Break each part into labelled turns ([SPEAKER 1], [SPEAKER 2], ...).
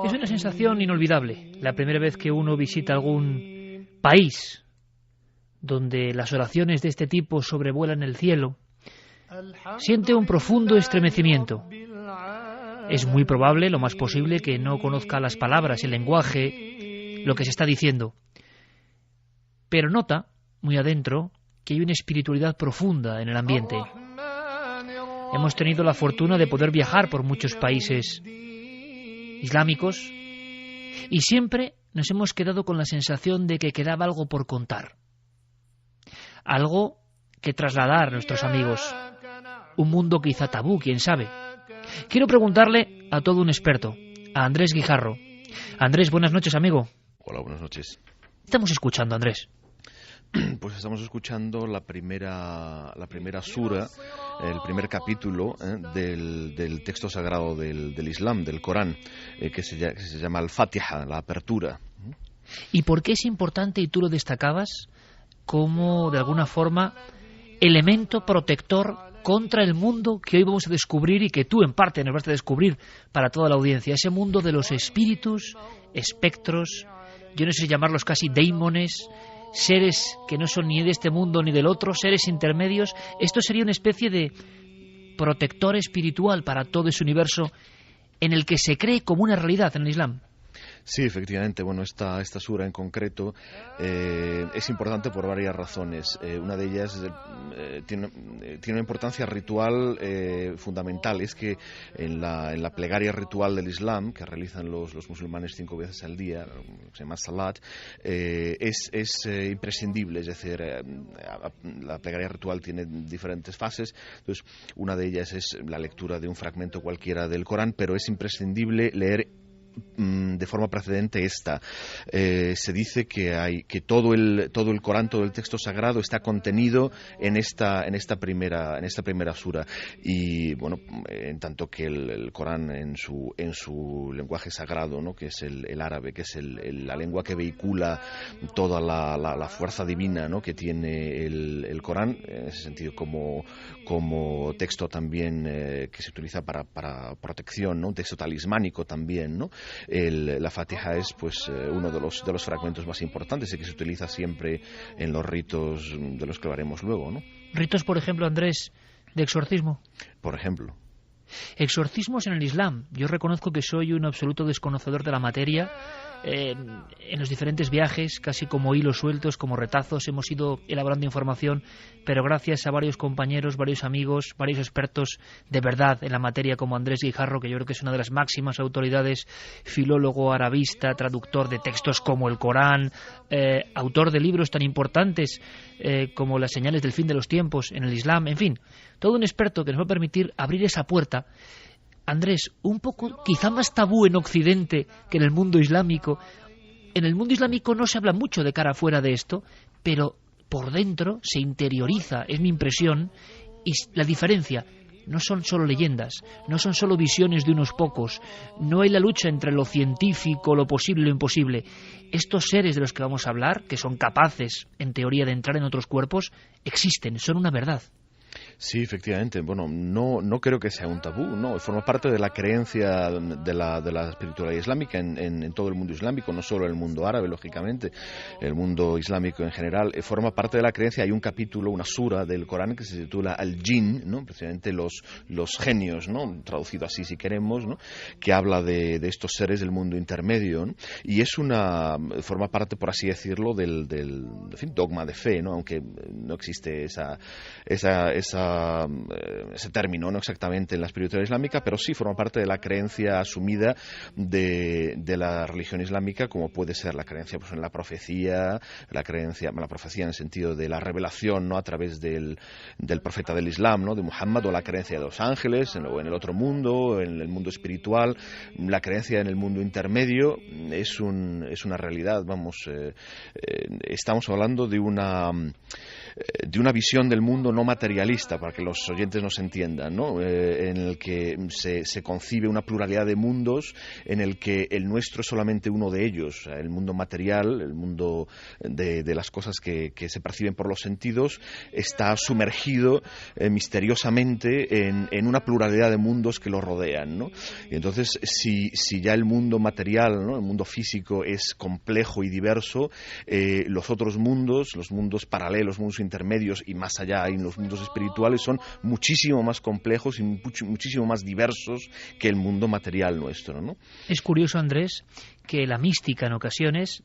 [SPEAKER 1] Es una sensación inolvidable. La primera vez que uno visita algún país donde las oraciones de este tipo sobrevuelan el cielo, siente un profundo estremecimiento. Es muy probable, lo más posible, que no conozca las palabras, el lenguaje, lo que se está diciendo. Pero nota, muy adentro, que hay una espiritualidad profunda en el ambiente. Hemos tenido la fortuna de poder viajar por muchos países islámicos y siempre nos hemos quedado con la sensación de que quedaba algo por contar. Algo que trasladar a nuestros amigos. Un mundo quizá tabú, quién sabe. Quiero preguntarle a todo un experto, a Andrés Guijarro. Andrés, buenas noches, amigo.
[SPEAKER 2] Hola, buenas noches.
[SPEAKER 1] ¿Qué estamos escuchando, Andrés?
[SPEAKER 2] Pues estamos escuchando la primera sura, el primer capítulo del texto sagrado del Islam, del Corán, que se llama Al-Fatiha, la apertura.
[SPEAKER 1] ¿Y por qué es importante, y tú lo destacabas, como de alguna forma elemento protector contra el mundo que hoy vamos a descubrir y que tú en parte nos vas a descubrir para toda la audiencia? Ese mundo de los espíritus, espectros, yo no sé llamarlos casi daimones, seres que no son ni de este mundo ni del otro, seres intermedios. Esto sería una especie de protector espiritual para todo ese universo en el que se cree como una realidad en el Islam.
[SPEAKER 2] Sí, efectivamente. Bueno, esta sura en concreto es importante por varias razones. Una de ellas tiene una importancia ritual fundamental. Es que en la plegaria ritual del Islam, que realizan los musulmanes 5 veces al día, se llama Salat, es imprescindible. Es decir, la plegaria ritual tiene diferentes fases. Entonces, una de ellas es la lectura de un fragmento cualquiera del Corán, pero es imprescindible leer de forma precedente esta. Se dice que todo el Corán, todo el texto sagrado está contenido en esta primera sura. Y bueno, en tanto que el Corán en su lenguaje sagrado, ¿no?, que es el árabe, que es la lengua que vehicula toda la fuerza divina, ¿no?, que tiene el Corán, en ese sentido como texto también que se utiliza para protección, ¿no?, un texto talismánico también, ¿no? La Fatiha es pues uno de los fragmentos más importantes y que se utiliza siempre en los ritos de los que hablaremos luego, ¿no?
[SPEAKER 1] Ritos, por ejemplo, Andrés, de exorcismo.
[SPEAKER 2] Por ejemplo.
[SPEAKER 1] Exorcismos en el Islam. Yo reconozco que soy un absoluto desconocedor de la materia. En los diferentes viajes, casi como hilos sueltos, como retazos, hemos ido elaborando información, pero gracias a varios compañeros, varios amigos, varios expertos de verdad en la materia, como Andrés Guijarro, que yo creo que es una de las máximas autoridades, filólogo, arabista, traductor de textos como el Corán, autor de libros tan importantes como Las señales del fin de los tiempos en el Islam, en fin, todo un experto que nos va a permitir abrir esa puerta. Andrés, un poco quizá más tabú en Occidente que en el mundo islámico. En el mundo islámico no se habla mucho de cara afuera de esto, pero por dentro se interioriza, es mi impresión, y la diferencia. No son solo leyendas, no son solo visiones de unos pocos, no hay la lucha entre lo científico, lo posible y lo imposible. Estos seres de los que vamos a hablar, que son capaces, en teoría, de entrar en otros cuerpos, existen, son una verdad.
[SPEAKER 2] Sí, efectivamente. Bueno, no creo que sea un tabú, no. Forma parte de la creencia de la espiritualidad islámica en todo el mundo islámico, no solo en el mundo árabe, lógicamente, el mundo islámico en general. Forma parte de la creencia. Hay un capítulo, una sura del Corán que se titula Al-Jinn, ¿no?, precisamente los genios, ¿no?, traducido así si queremos, ¿no?, que habla de estos seres del mundo intermedio, ¿no? Y forma parte, por así decirlo, del en fin, dogma de fe, ¿no?, aunque no existe ese término, no exactamente en la espiritualidad islámica, pero sí forma parte de la creencia asumida de la religión islámica, como puede ser la creencia pues en la profecía en el sentido de la revelación, ¿no?, a través del profeta del Islam, ¿no?, de Muhammad, o la creencia de los ángeles, o en el otro mundo, en el mundo espiritual. La creencia en el mundo intermedio es una realidad, estamos hablando de una de una visión del mundo no materialista, para que los oyentes nos entiendan, ¿no? En el que se concibe una pluralidad de mundos, en el que el nuestro es solamente uno de ellos, el mundo material, el mundo de las cosas que se perciben por los sentidos, está sumergido misteriosamente en una pluralidad de mundos que lo rodean, ¿no? Y entonces, si ya el mundo material, ¿no?, el mundo físico es complejo y diverso, los otros mundos, los mundos paralelos, mundos intermedios y más allá en los mundos espirituales son muchísimo más complejos y muchísimo más diversos que el mundo material nuestro, ¿no?
[SPEAKER 1] Es curioso, Andrés, que la mística en ocasiones,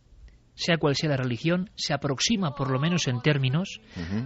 [SPEAKER 1] sea cual sea la religión, se aproxima, por lo menos en términos,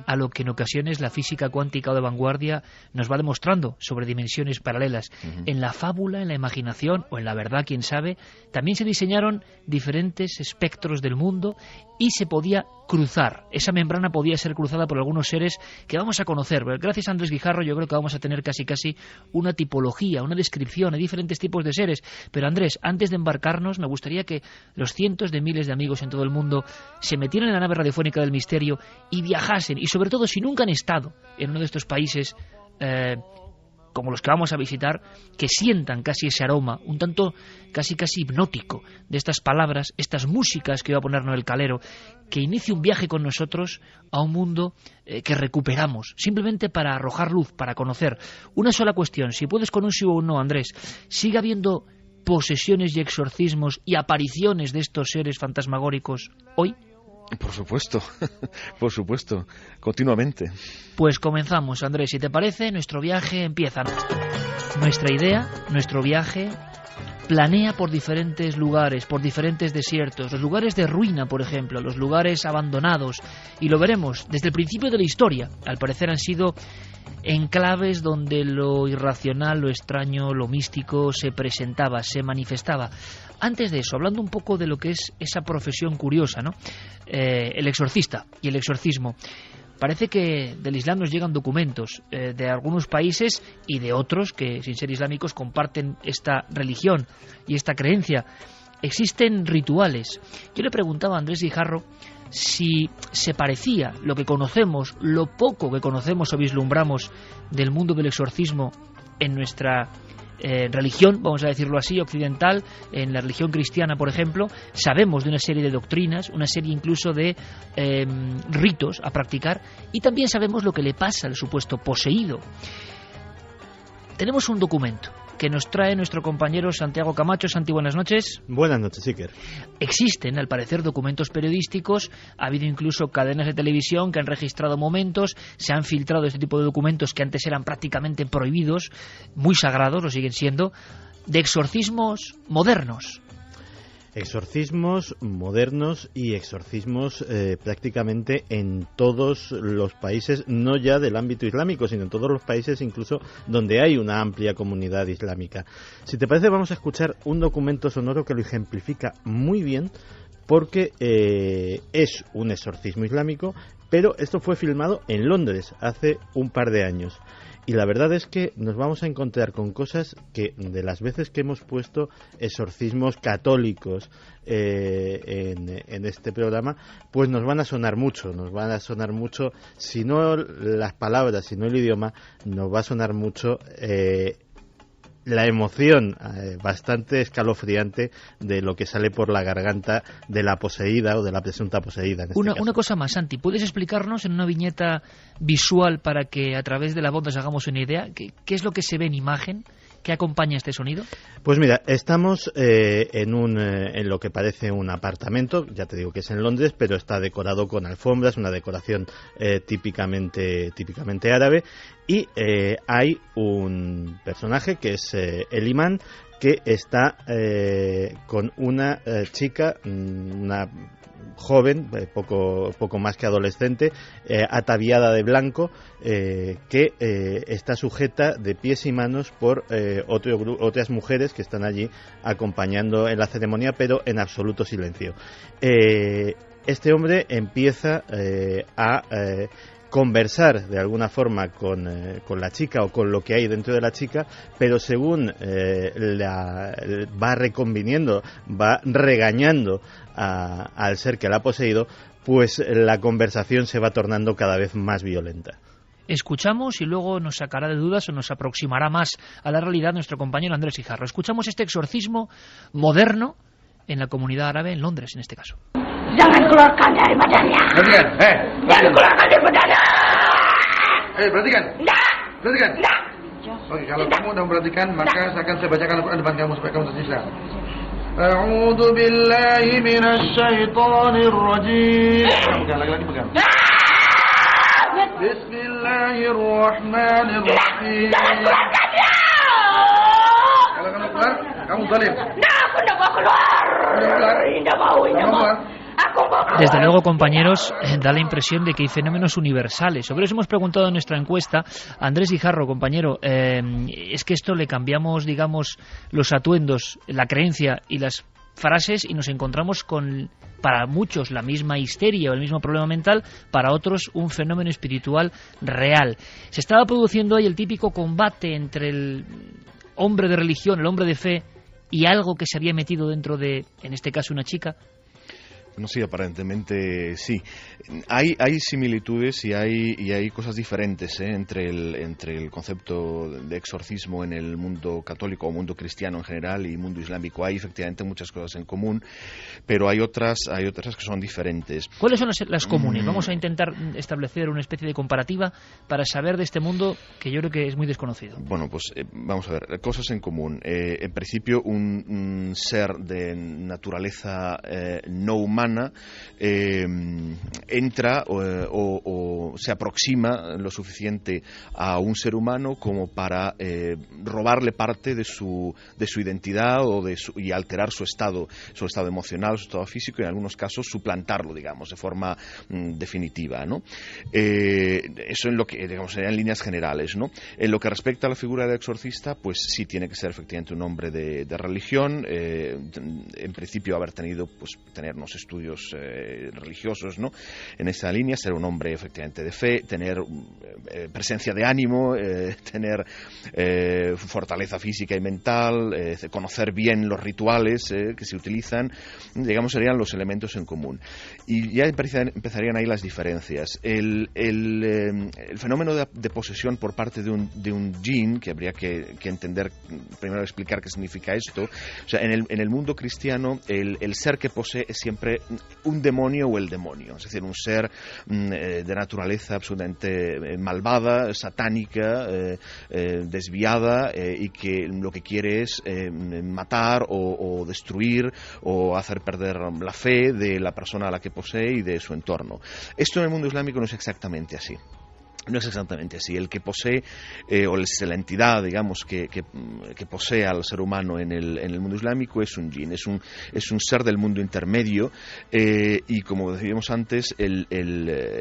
[SPEAKER 1] a lo que en ocasiones la física cuántica o de vanguardia nos va demostrando sobre dimensiones paralelas. En la fábula, en la imaginación o en la verdad, quién sabe, también se diseñaron diferentes espectros del mundo y se podía cruzar. Esa membrana podía ser cruzada por algunos seres que vamos a conocer. Gracias a Andrés Guijarro yo creo que vamos a tener casi una tipología, una descripción de diferentes tipos de seres. Pero Andrés, antes de embarcarnos, me gustaría que los cientos de miles de amigos en todo el mundo se metieran en la nave radiofónica del misterio y viajasen. Y sobre todo, si nunca han estado en uno de estos países como los que vamos a visitar, que sientan casi ese aroma, un tanto casi hipnótico de estas palabras, estas músicas que va a poner Noel Calero, que inicie un viaje con nosotros a un mundo que recuperamos, simplemente para arrojar luz, para conocer. Una sola cuestión, si puedes con un sí o un no, Andrés, ¿sigue habiendo posesiones y exorcismos y apariciones de estos seres fantasmagóricos hoy?
[SPEAKER 2] Por supuesto, continuamente.
[SPEAKER 1] Pues comenzamos, Andrés, si te parece, nuestro viaje empieza. Nuestra idea, nuestro viaje, planea por diferentes lugares, por diferentes desiertos, los lugares de ruina, por ejemplo, los lugares abandonados, y lo veremos desde el principio de la historia. Al parecer han sido enclaves donde lo irracional, lo extraño, lo místico se presentaba, se manifestaba. Antes de eso, hablando un poco de lo que es esa profesión curiosa, ¿no? El exorcista y el exorcismo. Parece que del Islam nos llegan documentos de algunos países y de otros que, sin ser islámicos, comparten esta religión y esta creencia. Existen rituales. Yo le preguntaba a Andrés Guijarro si se parecía lo que conocemos, lo poco que conocemos o vislumbramos del mundo del exorcismo en nuestra religión, vamos a decirlo así, occidental. En la religión cristiana, por ejemplo, sabemos de una serie de doctrinas, una serie incluso de ritos a practicar, y también sabemos lo que le pasa al supuesto poseído. Tenemos un documento que nos trae nuestro compañero Santiago Camacho. Santi, buenas noches.
[SPEAKER 3] Buenas noches, Iker.
[SPEAKER 1] Existen, al parecer, documentos periodísticos, ha habido incluso cadenas de televisión que han registrado momentos, se han filtrado este tipo de documentos que antes eran prácticamente prohibidos, muy sagrados, lo siguen siendo, de exorcismos modernos.
[SPEAKER 3] Exorcismos modernos y exorcismos prácticamente en todos los países, no ya del ámbito islámico, sino en todos los países incluso donde hay una amplia comunidad islámica. Si te parece, vamos a escuchar un documento sonoro que lo ejemplifica muy bien, porque es un exorcismo islámico, pero esto fue filmado en Londres hace un par de años. Y la verdad es que nos vamos a encontrar con cosas que, de las veces que hemos puesto exorcismos católicos en este programa, pues nos van a sonar mucho, si no las palabras, si no el idioma, nos va a sonar mucho la emoción bastante escalofriante de lo que sale por la garganta de la poseída o de la presunta poseída.
[SPEAKER 1] Una cosa más, Santi, ¿puedes explicarnos en una viñeta visual para que a través de la voz nos hagamos una idea? ¿Qué es lo que se ve en imagen? ¿Qué acompaña este sonido?
[SPEAKER 3] Pues mira, estamos en lo que parece un apartamento, ya te digo que es en Londres, pero está decorado con alfombras, una decoración típicamente árabe, y hay un personaje que es el imán, que está con una chica, una joven, poco más que adolescente, ataviada de blanco, que está sujeta de pies y manos por otras mujeres que están allí acompañando en la ceremonia, pero en absoluto silencio. Este hombre empieza a conversar de alguna forma con la chica o con lo que hay dentro de la chica, pero según va reconviniendo, va regañando al ser que la ha poseído, pues la conversación se va tornando cada vez más violenta.
[SPEAKER 1] Escuchamos y luego nos sacará de dudas o nos aproximará más a la realidad nuestro compañero Andrés Guijarro. Escuchamos este exorcismo moderno en la comunidad árabe, en Londres en este caso.
[SPEAKER 4] Jangan keluarkan dari badannya.
[SPEAKER 5] Perhatikan,
[SPEAKER 4] Jangan keluarkan dari badannya.
[SPEAKER 5] perhatikan.
[SPEAKER 4] Enggak.
[SPEAKER 5] Perhatikan.
[SPEAKER 4] Enggak.
[SPEAKER 5] Oke, kalau kamu udah memperhatikan, maka akan saya bacakan Al-Quran depan kamu supaya kamu tersirat. A'udzu billahi minasy syaithanir rajim. Pegang, lagi-lagi pegang. Bismillahirrahmanirrahim. Kalau kamu keluar, kamu zalim.
[SPEAKER 4] Nah, aku enggak mau keluar. Enggak mau.
[SPEAKER 1] Desde luego, compañeros, da la impresión de que hay fenómenos universales. Sobre eso hemos preguntado en nuestra encuesta. Andrés Guijarro, compañero, es que esto le cambiamos, digamos, los atuendos, la creencia y las frases y nos encontramos con, para muchos, la misma histeria o el mismo problema mental, para otros un fenómeno espiritual real. Se estaba produciendo ahí el típico combate entre el hombre de religión, el hombre de fe y algo que se había metido dentro de, en este caso, una chica.
[SPEAKER 2] No, sí, aparentemente sí. Hay similitudes y hay cosas diferentes entre el concepto de exorcismo en el mundo católico o mundo cristiano en general y mundo islámico. Hay efectivamente muchas cosas en común, pero hay otras que son diferentes.
[SPEAKER 1] ¿Cuáles son las comunes? Vamos a intentar establecer una especie de comparativa para saber de este mundo que yo creo que es muy desconocido.
[SPEAKER 2] Bueno, pues vamos a ver, cosas en común. En principio, un ser de naturaleza no humana entra o se aproxima lo suficiente a un ser humano como para robarle parte de su identidad y alterar su estado emocional, su estado físico y en algunos casos suplantarlo, digamos, de forma definitiva, ¿no? Eso en lo que, digamos, serían líneas generales, ¿no? En lo que respecta a la figura del exorcista, pues sí tiene que ser efectivamente un hombre de religión, en principio tener unos estudios religiosos, ¿no? En esa línea, ser un hombre efectivamente de fe, tener presencia de ánimo, tener fortaleza física y mental, conocer bien los rituales que se utilizan, digamos, serían los elementos en común. Y ya empezarían ahí las diferencias. El fenómeno de posesión por parte de un jinn, que habría que entender, primero explicar qué significa esto. O sea, en el mundo cristiano, el ser que posee es siempre un demonio o el demonio, es decir, un ser de naturaleza absolutamente malvada, satánica, desviada, y que lo que quiere es matar o destruir o hacer perder la fe de la persona a la que posee y de su entorno. Esto en el mundo islámico no es exactamente así. No es exactamente así. El que posee, o es la entidad, digamos, que posee al ser humano en el mundo islámico es un jinn, es un ser del mundo intermedio, y como decíamos antes, el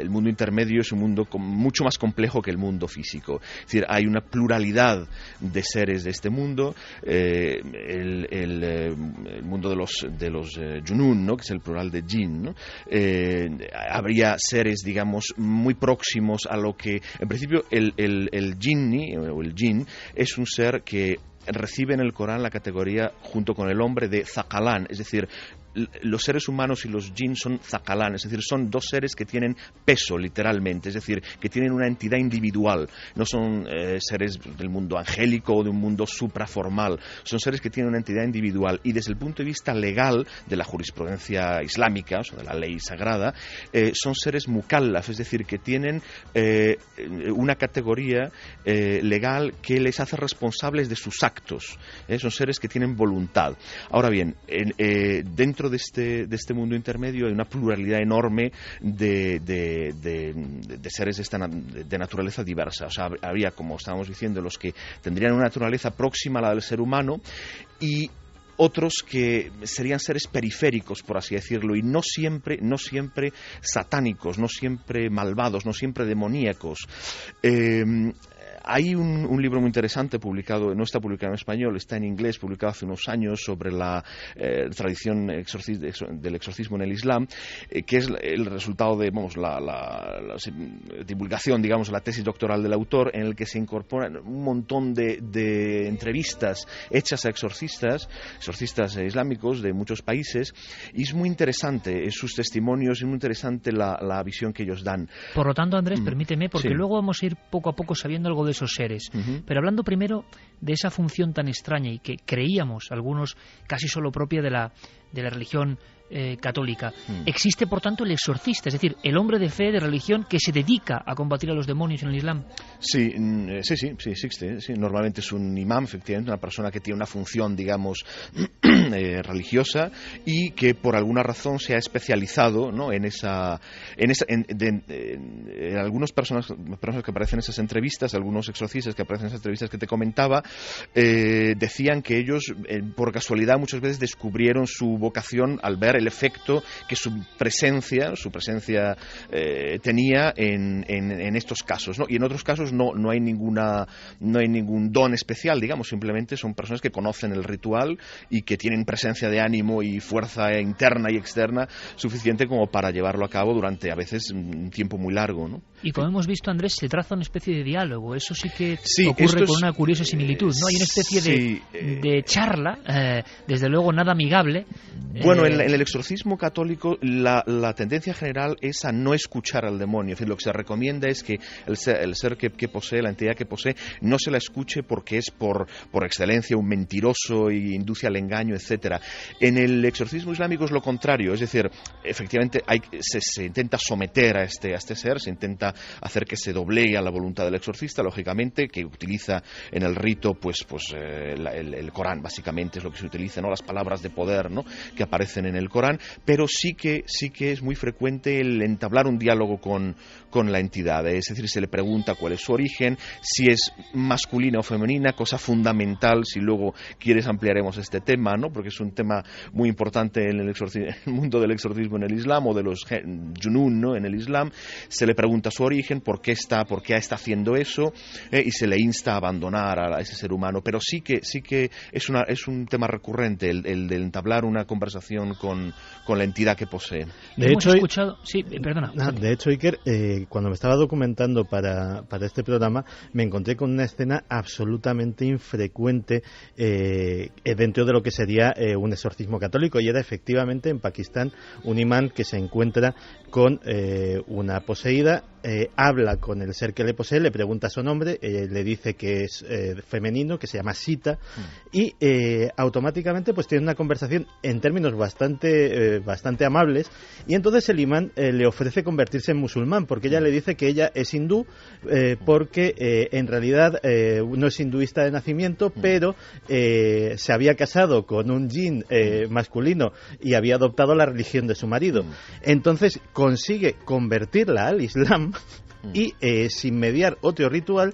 [SPEAKER 2] mundo intermedio es un mundo mucho más complejo que el mundo físico. Es decir, hay una pluralidad de seres de este mundo, el mundo de los junun, ¿no? Que es el plural de jinn, ¿no? Habría seres, digamos, muy próximos a lo que en principio el jinni o el jinn es un ser que recibe en el Corán la categoría junto con el hombre de Thaqalan, es decir, los seres humanos y los jinn son Thaqalan, es decir, son dos seres que tienen peso literalmente, es decir, que tienen una entidad individual, no son seres del mundo angélico o de un mundo supraformal, son seres que tienen una entidad individual y desde el punto de vista legal de la jurisprudencia islámica, o sea, de la ley sagrada, son seres mukallaf, es decir, que tienen una categoría legal que les hace responsables de sus actos, son seres que tienen voluntad. Ahora bien, dentro de este mundo intermedio hay una pluralidad enorme de seres de naturaleza diversa. O sea, habría, como estábamos diciendo, los que tendrían una naturaleza próxima a la del ser humano y otros que serían seres periféricos, por así decirlo, y no siempre satánicos, no siempre malvados, no siempre demoníacos. Hay un libro muy interesante publicado, no está publicado en español, está en inglés, publicado hace unos años, sobre la tradición del exorcismo en el Islam, que es el resultado de la divulgación, digamos, la tesis doctoral del autor, en el que se incorporan un montón de entrevistas hechas a exorcistas islámicos de muchos países, y es muy interesante sus testimonios, es muy interesante la visión que ellos dan.
[SPEAKER 1] Por lo tanto, Andrés, permíteme, porque
[SPEAKER 2] sí.
[SPEAKER 1] luego vamos a ir poco a poco sabiendo algo de esos seres. Pero hablando primero de esa función tan extraña y que creíamos algunos casi solo propia de la religión católica. Existe, por tanto, el exorcista, es decir, el hombre de fe, de religión, que se dedica a combatir a los demonios en el Islam.
[SPEAKER 2] Sí, existe. Sí. Normalmente es un imán, efectivamente, una persona que tiene una función, digamos, religiosa, y que por alguna razón se ha especializado, ¿no?, en algunas personas que aparecen en esas entrevistas, algunos exorcistas que aparecen en esas entrevistas que te comentaba, decían que ellos, por casualidad, muchas veces descubrieron su vocación al ver el efecto que su presencia tenía en estos casos, ¿no? Y en otros casos no hay ningún don especial, digamos, simplemente son personas que conocen el ritual y que tienen presencia de ánimo y fuerza interna y externa suficiente como para llevarlo a cabo durante a veces un tiempo muy largo, ¿no?
[SPEAKER 1] Y como hemos visto, Andrés, se traza una especie de diálogo. Eso sí que ocurre con una curiosa similitud, ¿no? Hay una especie de charla, desde luego nada amigable.
[SPEAKER 2] Bueno, en el exorcismo católico la tendencia general es a no escuchar al demonio. En fin, lo que se recomienda es que el ser que posee, la entidad que posee, no se la escuche porque es por excelencia un mentiroso y induce al engaño, etcétera. En el exorcismo islámico es lo contrario, es decir, efectivamente se intenta someter a este ser, se intenta hacer que se doblegue a la voluntad del exorcista, lógicamente, que utiliza en el rito el Corán, básicamente es lo que se utiliza, ¿no?, las palabras de poder, ¿no?, que aparecen en el Corán, pero sí que es muy frecuente el entablar un diálogo con la entidad, es decir, se le pregunta cuál es su origen, si es masculina o femenina, cosa fundamental, si luego quieres ampliaremos este tema, ¿no?, porque es un tema muy importante en el mundo del exorcismo en el Islam, o de los junún, ¿no?, en el Islam. Se le pregunta su origen, por qué está haciendo eso, y se le insta a abandonar a ese ser humano, pero sí que es un tema recurrente el de entablar una conversación con la entidad que posee.
[SPEAKER 1] De hecho, escuchado... Sí, perdona.
[SPEAKER 3] De hecho, Iker, cuando me estaba documentando para este programa, me encontré con una escena absolutamente infrecuente dentro de lo que sería un exorcismo católico, y era efectivamente en Pakistán un imán que se encuentra con una poseída, habla con el ser que le posee, le pregunta su nombre, le dice que es femenino, que se llama Sita, y automáticamente pues tiene una conversación en términos bastante amables, y entonces el imán le ofrece convertirse en musulmán, porque ella le dice que ella es hindú, porque en realidad no es hinduista de nacimiento, pero se había casado con un jinn masculino y había adoptado la religión de su marido. Entonces consigue convertirla al Islam, y sin mediar otro ritual,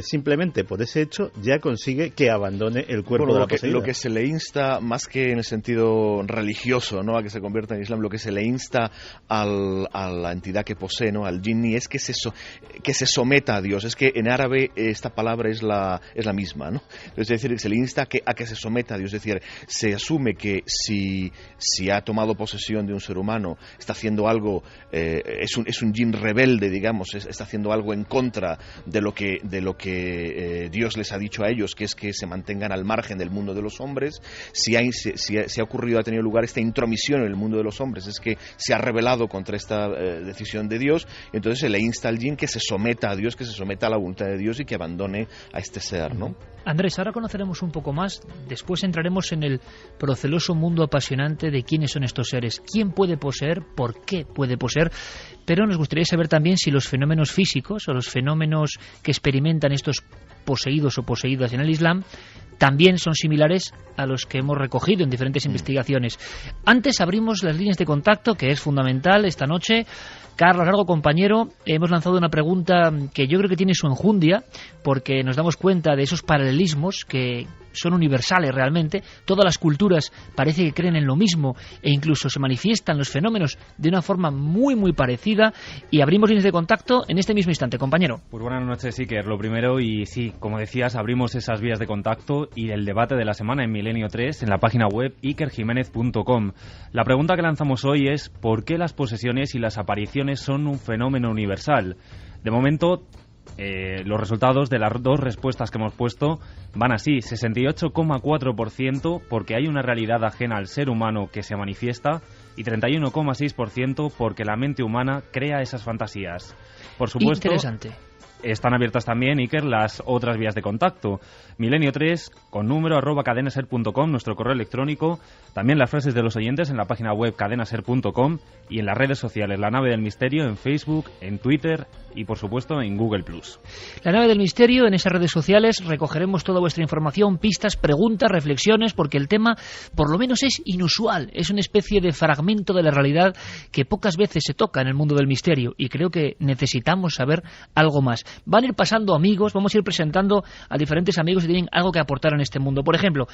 [SPEAKER 3] simplemente por ese hecho ya consigue que abandone el cuerpo de la poseída.
[SPEAKER 2] Lo que se le insta, más que en el sentido religioso, ¿no?, a que se convierta en Islam, lo que se le insta a la entidad que posee, ¿no?, al jinni, es que se someta a Dios. Es que en árabe esta palabra es la misma, ¿no? Es decir, se le insta a que se someta a Dios. Es decir, se asume que si ha tomado posesión de un ser humano, está haciendo algo, es un jinn rebelde, digamos, está haciendo algo en contra de lo que Dios les ha dicho a ellos, que es que se mantengan al margen del mundo de los hombres. Si ha tenido lugar esta intromisión en el mundo de los hombres, es que se ha rebelado contra esta decisión de Dios, y entonces se le insta al jinn que se someta a Dios, que se someta a la voluntad de Dios y que abandone a este ser, ¿no?
[SPEAKER 1] Andrés, ahora conoceremos un poco más, después entraremos en el proceloso mundo apasionante de quiénes son estos seres, quién puede poseer, por qué puede poseer, pero nos gustaría saber también si los fenómenos físicos o los fenómenos que experimentan estos poseídos o poseídas en el Islam también son similares a los que hemos recogido en diferentes investigaciones. Antes abrimos las líneas de contacto, que es fundamental esta noche. Carlos Largo, compañero, hemos lanzado una pregunta que yo creo que tiene su enjundia, porque nos damos cuenta de esos paralelismos que son universales realmente. Todas las culturas parece que creen en lo mismo e incluso se manifiestan los fenómenos de una forma muy, muy parecida. Y abrimos líneas de contacto en este mismo instante, compañero.
[SPEAKER 6] Pues buenas noches, Iker. Lo primero, y sí, como decías, abrimos esas vías de contacto y el debate de la semana en Milenio 3 en la página web ikerjimenez.com. La pregunta que lanzamos hoy es: ¿por qué las posesiones y las apariciones son un fenómeno universal? De momento, los resultados de las dos respuestas que hemos puesto van así: 68,4% porque hay una realidad ajena al ser humano que se manifiesta, y 31,6% porque la mente humana crea esas fantasías. Por supuesto,
[SPEAKER 1] interesante.
[SPEAKER 6] Están abiertas también, Iker, las otras vías de contacto. Milenio 3 con número @cadenaser.com, nuestro correo electrónico. También las frases de los oyentes en la página web cadenaser.com y en las redes sociales La Nave del Misterio en Facebook, en Twitter y por supuesto en Google+.
[SPEAKER 1] La Nave del Misterio, en esas redes sociales recogeremos toda vuestra información, pistas, preguntas, reflexiones, porque el tema por lo menos es inusual, es una especie de fragmento de la realidad que pocas veces se toca en el mundo del misterio, y creo que necesitamos saber algo más. Van a ir pasando amigos, vamos a ir presentando a diferentes amigos que tienen algo que aportar en este mundo. Por ejemplo,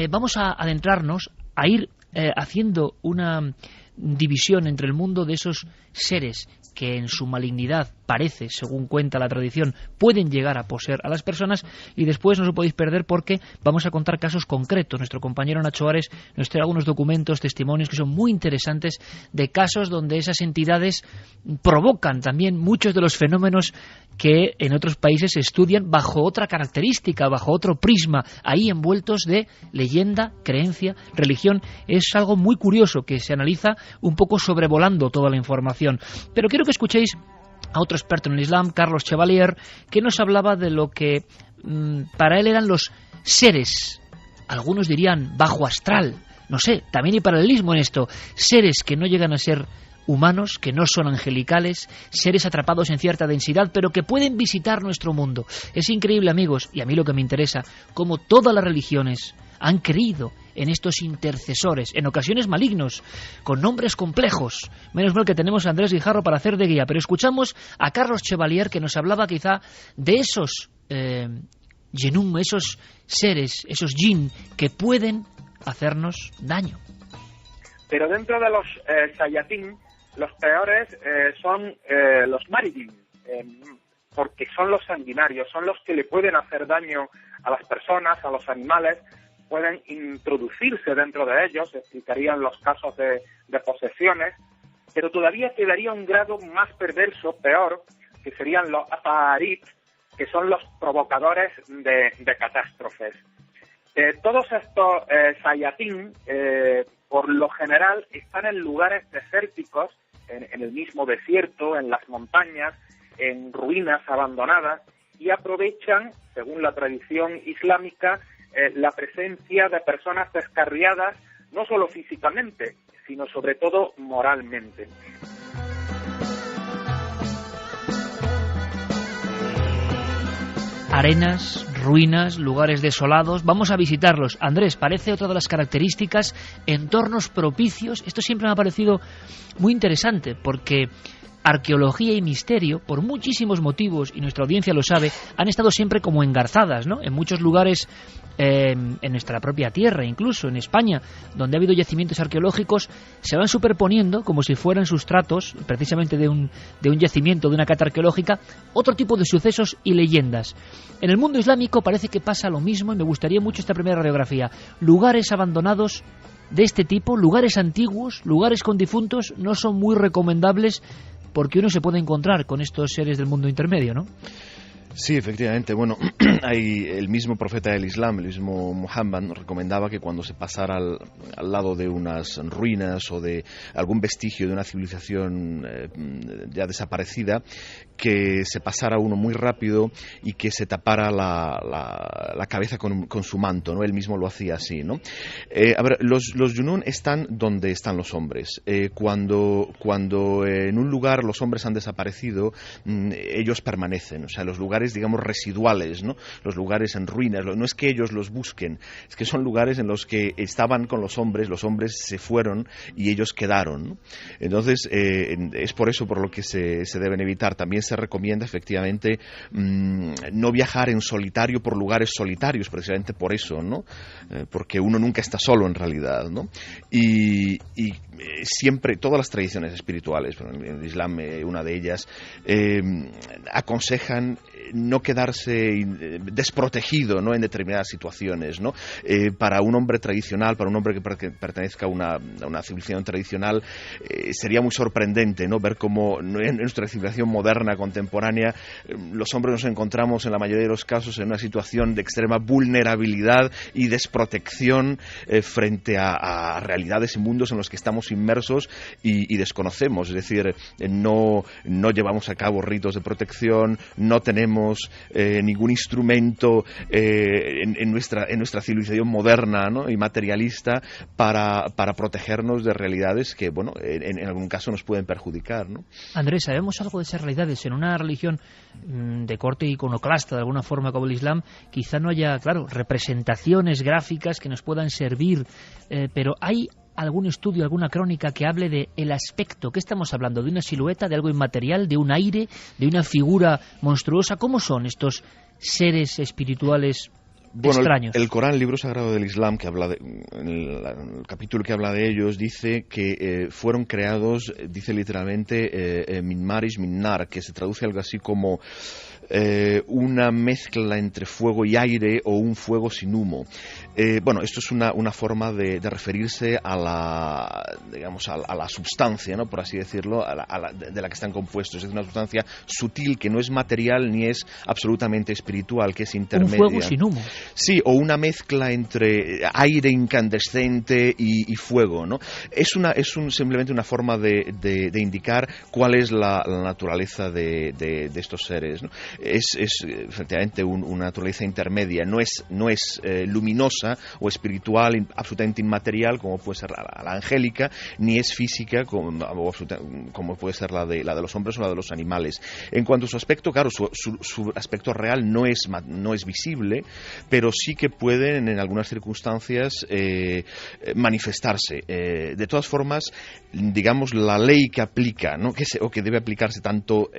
[SPEAKER 1] vamos a adentrarnos, a ir haciendo una división entre el mundo de esos seres que en su malignidad parece, según cuenta la tradición, pueden llegar a poseer a las personas, y después no os lo podéis perder porque vamos a contar casos concretos. Nuestro compañero Nacho Ares nos trae algunos documentos, testimonios que son muy interesantes de casos donde esas entidades provocan también muchos de los fenómenos que en otros países se estudian bajo otra característica, bajo otro prisma, ahí envueltos de leyenda, creencia, religión. Es algo muy curioso que se analiza un poco sobrevolando toda la información. Pero quiero que escuchéis a otro experto en el Islam, Carlos Chevalier, que nos hablaba de lo que para él eran los seres, algunos dirían bajo astral, no sé, también hay paralelismo en esto, seres que no llegan a ser humanos, que no son angelicales, seres atrapados en cierta densidad, pero que pueden visitar nuestro mundo. Es increíble, amigos, y a mí lo que me interesa, cómo todas las religiones han creído en estos intercesores, en ocasiones malignos, con nombres complejos. Menos mal que tenemos a Andrés Guijarro para hacer de guía, pero escuchamos a Carlos Chevalier, que nos hablaba quizá de esos Yenum, esos seres, esos jinn, que pueden hacernos daño.
[SPEAKER 7] Pero dentro de los Sayatín, los peores son los Marijin, porque son los sanguinarios, son los que le pueden hacer daño a las personas, a los animales, pueden introducirse dentro de ellos, explicarían los casos de posesiones, pero todavía quedaría un grado más perverso, peor, que serían los Afarit, que son los provocadores de catástrofes. Todos estos Sayatín, por lo general, están en lugares desérticos, en el mismo desierto, en las montañas, en ruinas abandonadas, y aprovechan, según la tradición islámica, la presencia de personas descarriadas, no solo físicamente, sino sobre todo moralmente.
[SPEAKER 1] Arenas, ruinas, lugares desolados, vamos a visitarlos. Andrés, parece otra de las características, entornos propicios. Esto siempre me ha parecido muy interesante, porque arqueología y misterio, por muchísimos motivos, y nuestra audiencia lo sabe, han estado siempre como engarzadas, ¿no? En muchos lugares, en nuestra propia tierra, incluso en España, donde ha habido yacimientos arqueológicos, se van superponiendo como si fueran sustratos, precisamente de un yacimiento, de una cata arqueológica, otro tipo de sucesos y leyendas. En el mundo islámico parece que pasa lo mismo, y me gustaría mucho esta primera radiografía. Lugares abandonados de este tipo, lugares antiguos, lugares con difuntos, no son muy recomendables, porque uno se puede encontrar con estos seres del mundo intermedio, ¿no?
[SPEAKER 2] Sí, efectivamente. Bueno, hay el mismo profeta del Islam, el mismo Muhammad, recomendaba que cuando se pasara al lado de unas ruinas o de algún vestigio de una civilización ya desaparecida, que se pasara uno muy rápido y que se tapara la cabeza con su manto, ¿no? Él mismo lo hacía así, ¿no? A ver, los Junun están donde están los hombres. Cuando en un lugar los hombres han desaparecido, ellos permanecen. O sea, los lugares lugares, digamos, residuales, ¿no? Los lugares en ruinas. No es que ellos los busquen, es que son lugares en los que estaban con los hombres se fueron y ellos quedaron, ¿no? Entonces, es por eso por lo que se deben evitar. También se recomienda, efectivamente, no viajar en solitario por lugares solitarios, precisamente por eso, ¿no? Porque uno nunca está solo, en realidad, ¿no? Y siempre, todas las tradiciones espirituales, en el Islam, una de ellas, aconsejan no quedarse desprotegido, ¿no? En determinadas situaciones, ¿no? Para un hombre tradicional, para un hombre que pertenezca a una civilización tradicional, sería muy sorprendente, ¿no? Ver cómo en nuestra civilización moderna, contemporánea, los hombres nos encontramos en la mayoría de los casos en una situación de extrema vulnerabilidad y desprotección frente a realidades y mundos en los que estamos inmersos y desconocemos. Es decir, no llevamos a cabo ritos de protección, no tenemos ningún instrumento en nuestra civilización moderna, ¿no? Y materialista para protegernos de realidades que, bueno, en algún caso nos pueden perjudicar, ¿no?
[SPEAKER 1] Andrés, ¿sabemos algo de esas realidades? En una religión de corte iconoclasta, de alguna forma, como el Islam, quizá no haya, claro, representaciones gráficas que nos puedan servir, pero ¿hay algún estudio, alguna crónica que hable de el aspecto? ¿Qué estamos hablando? ¿De una silueta, de algo inmaterial, de un aire, de una figura monstruosa? ¿Cómo son estos seres espirituales extraños?
[SPEAKER 2] El Corán, el libro sagrado del Islam, que habla en el capítulo que habla de ellos, dice que fueron creados, dice literalmente, min marish min nar, que se traduce algo así como una mezcla entre fuego y aire o un fuego sin humo. Bueno, esto es una forma de referirse a la substancia, ¿no? Por así decirlo, de la que están compuestos. Es una sustancia sutil que no es material ni es absolutamente espiritual, que es intermedia.
[SPEAKER 1] Un fuego sin humo.
[SPEAKER 2] Sí, o una mezcla entre aire incandescente y fuego, ¿no? Es simplemente una forma de indicar cuál es la naturaleza de estos seres, ¿no? Es efectivamente una naturaleza intermedia, no es luminosa o espiritual, absolutamente inmaterial, como puede ser la angélica, ni es física, como puede ser la de los hombres o la de los animales. En cuanto a su aspecto, claro, su aspecto real no es visible, pero sí que pueden en algunas circunstancias manifestarse. De todas formas, digamos, la ley que aplica, ¿no? que debe aplicarse tanto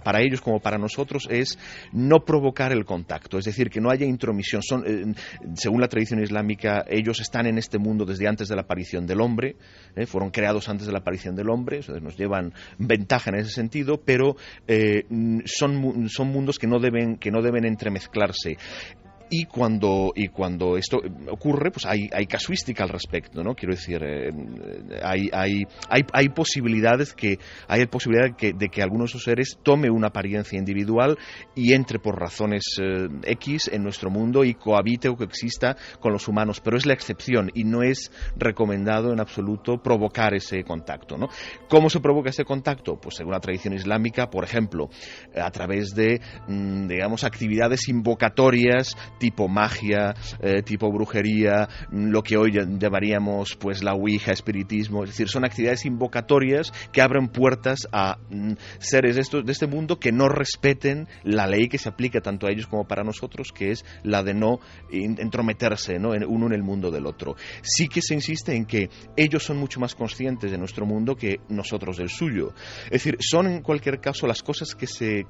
[SPEAKER 2] para ellos como para nosotros es no provocar el contacto, es decir, que no haya intromisión. Según la tradición islámica, ellos están en este mundo desde antes de la aparición del hombre, fueron creados antes de la aparición del hombre, entonces nos llevan ventaja en ese sentido, pero son mundos que no deben entremezclarse. Y cuando esto ocurre, pues hay casuística al respecto, ¿no? Quiero decir, hay posibilidad de que alguno de esos seres tome una apariencia individual y entre por razones X en nuestro mundo y cohabite o coexista con los humanos, pero es la excepción y no es recomendado en absoluto provocar ese contacto, ¿no? ¿Cómo se provoca ese contacto? Pues según la tradición islámica, por ejemplo, a través de, digamos, actividades invocatorias tipo magia, tipo brujería, lo que hoy llamaríamos pues la ouija, espiritismo. Es decir, son actividades invocatorias que abren puertas a seres de este mundo que no respeten la ley que se aplica tanto a ellos como para nosotros, que es la de no entrometerse, ¿no? Uno en el mundo del otro. Sí que se insiste en que ellos son mucho más conscientes de nuestro mundo que nosotros del suyo. Es decir, son en cualquier caso las cosas que se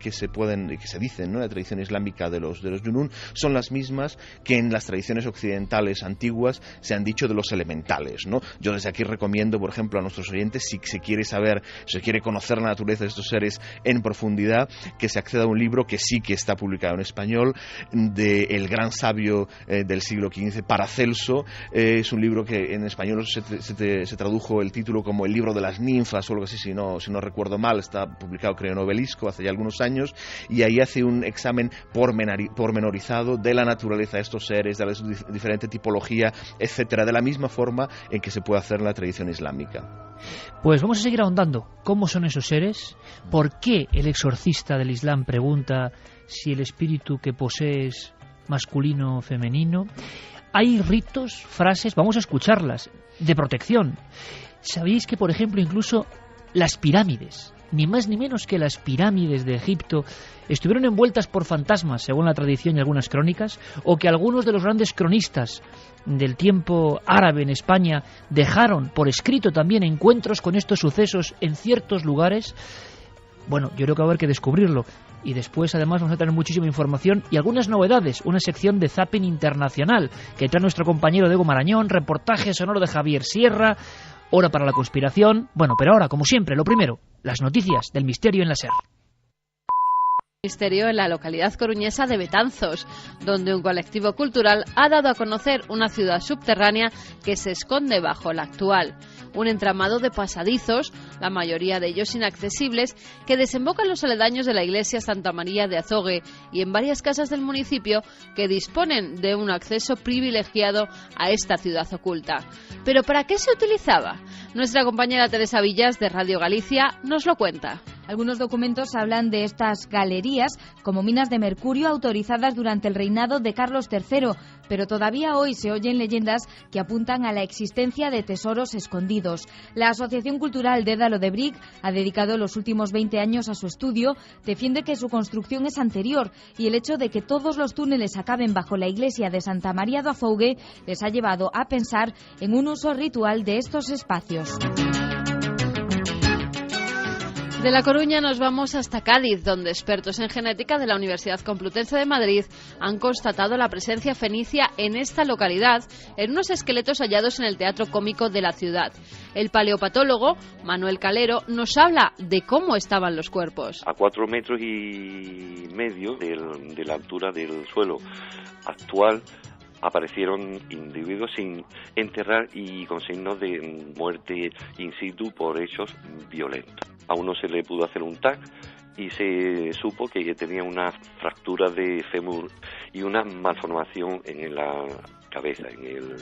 [SPEAKER 2] dicen, ¿no? En la tradición islámica de los Junun son las mismas que en las tradiciones occidentales antiguas se han dicho de los elementales, ¿no? Yo desde aquí recomiendo, por ejemplo, a nuestros oyentes, si se quiere conocer la naturaleza de estos seres en profundidad, que se acceda a un libro que sí que está publicado en español, del gran sabio del siglo XV, Paracelso. Es un libro que en español se tradujo el título como El libro de las ninfas o algo así, si no recuerdo mal. Está publicado, creo, en Obelisco hace ya algunos años, y ahí hace un examen pormenorizado de la naturaleza de estos seres, de la diferente tipología, etcétera, de la misma forma en que se puede hacer en la tradición islámica.
[SPEAKER 1] Pues vamos a seguir ahondando. ¿Cómo son esos seres? ¿Por qué el exorcista del Islam pregunta si el espíritu que posee es masculino o femenino? Hay ritos, frases, vamos a escucharlas, de protección. ¿Sabéis que, por ejemplo, incluso las pirámides ni más ni menos que las pirámides de Egipto estuvieron envueltas por fantasmas, según la tradición y algunas crónicas, o que algunos de los grandes cronistas del tiempo árabe en España dejaron por escrito también encuentros con estos sucesos en ciertos lugares. Bueno, yo creo que va a haber que descubrirlo. Y después, además, vamos a tener muchísima información y algunas novedades. Una sección de Zapping Internacional que trae nuestro compañero Diego Marañón, reportaje sonoro de Javier Sierra, hora para la conspiración. Bueno, pero ahora, como siempre, lo primero, las noticias del misterio en la SER.
[SPEAKER 8] Misterio en la localidad coruñesa de Betanzos, donde un colectivo cultural ha dado a conocer una ciudad subterránea que se esconde bajo la actual. Un entramado de pasadizos, la mayoría de ellos inaccesibles, que desembocan en los aledaños de la iglesia Santa María de Azogue y en varias casas del municipio que disponen de un acceso privilegiado a esta ciudad oculta. ¿Pero para qué se utilizaba? Nuestra compañera Teresa Villas de Radio Galicia nos lo cuenta.
[SPEAKER 9] Algunos documentos hablan de estas galerías como minas de mercurio autorizadas durante el reinado de Carlos III, pero todavía hoy se oyen leyendas que apuntan a la existencia de tesoros escondidos. La Asociación Cultural Dédalo de Bric ha dedicado los últimos 20 años a su estudio, defiende que su construcción es anterior y el hecho de que todos los túneles acaben bajo la iglesia de Santa María do Afougue les ha llevado a pensar en un uso ritual de estos espacios.
[SPEAKER 8] De La Coruña nos vamos hasta Cádiz, donde expertos en genética de la Universidad Complutense de Madrid han constatado la presencia fenicia en esta localidad en unos esqueletos hallados en el Teatro Cómico de la ciudad. El paleopatólogo Manuel Calero nos habla de cómo estaban los cuerpos.
[SPEAKER 10] A 4,5 metros de la altura del suelo actual aparecieron individuos sin enterrar y con signos de muerte in situ por hechos violentos. A uno se le pudo hacer un TAC y se supo que tenía una fractura de fémur y una malformación en la cabeza, en el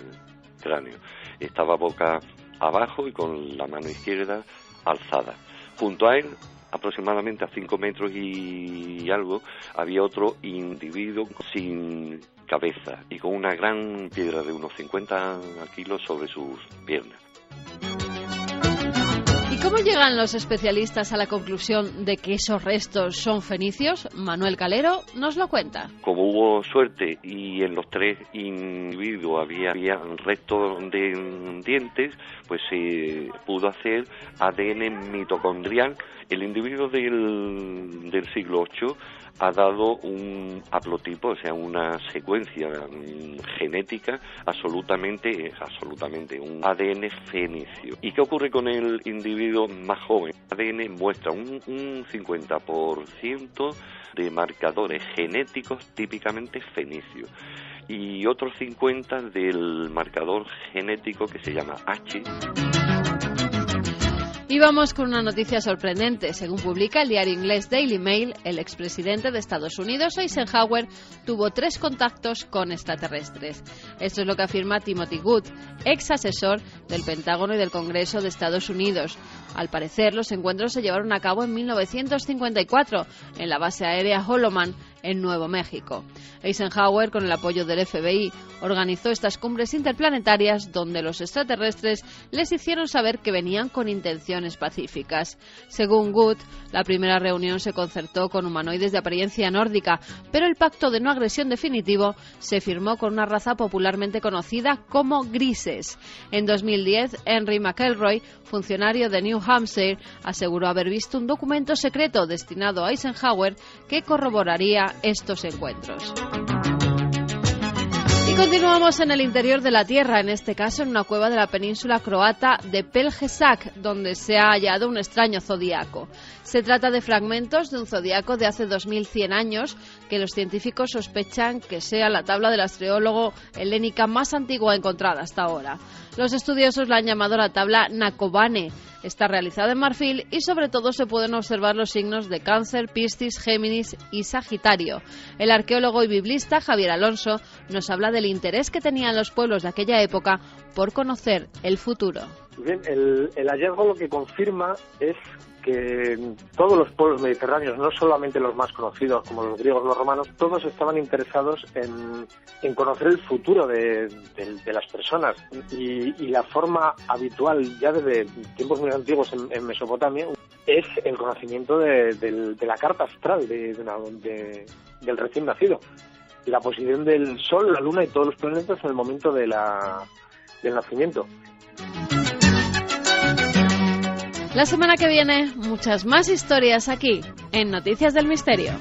[SPEAKER 10] cráneo. Estaba boca abajo y con la mano izquierda alzada. Junto a él, aproximadamente a 5 metros y algo, había otro individuo sin cabeza y con una gran piedra de unos 50 kilos sobre sus piernas.
[SPEAKER 8] ¿Y cómo llegan los especialistas a la conclusión de que esos restos son fenicios? Manuel Calero nos lo cuenta.
[SPEAKER 10] Como hubo suerte y en los 3 individuos había restos de dientes, pues se pudo hacer ADN mitocondrial. El individuo del siglo VIII ha dado un haplotipo, o sea, una secuencia genética absolutamente un ADN fenicio. ¿Y qué ocurre con el individuo más joven? El ADN muestra un 50% de marcadores genéticos típicamente fenicios y otros 50% del marcador genético que se llama H.
[SPEAKER 8] Y vamos con una noticia sorprendente. Según publica el diario inglés Daily Mail, el expresidente de Estados Unidos, Eisenhower, tuvo 3 contactos con extraterrestres. Esto es lo que afirma Timothy Good, ex asesor del Pentágono y del Congreso de Estados Unidos. Al parecer, los encuentros se llevaron a cabo en 1954 en la base aérea Holloman, en Nuevo México. Eisenhower, con el apoyo del FBI, organizó estas cumbres interplanetarias donde los extraterrestres les hicieron saber que venían con intenciones pacíficas. Según Good, la primera reunión se concertó con humanoides de apariencia nórdica, pero el pacto de no agresión definitivo se firmó con una raza popularmente conocida como grises. En 2010, Henry McElroy, funcionario de New Hampshire, aseguró haber visto un documento secreto destinado a Eisenhower que corroboraría estos encuentros. Y continuamos en el interior de la Tierra, en este caso en una cueva de la península croata de Pelgesak, donde se ha hallado un extraño zodiaco. Se trata de fragmentos de un zodiaco de hace 2100 años que los científicos sospechan que sea la tabla del astrólogo helénica más antigua encontrada hasta ahora. Los estudiosos la han llamado la tabla Nakovane. Está realizada en marfil y sobre todo se pueden observar los signos de Cáncer, Piscis, Géminis y Sagitario. El arqueólogo y biblista Javier Alonso nos habla del interés que tenían los pueblos de aquella época por conocer el futuro.
[SPEAKER 11] Bien, el hallazgo lo que confirma es que todos los pueblos mediterráneos, no solamente los más conocidos como los griegos o los romanos, todos estaban interesados en conocer el futuro de las personas y la forma habitual ya desde tiempos muy antiguos en Mesopotamia. es el conocimiento de la carta astral del recién nacido. La posición del Sol, la Luna y todos los planetas en el momento del nacimiento.
[SPEAKER 8] La semana que viene, muchas más historias aquí, en Noticias del Misterio.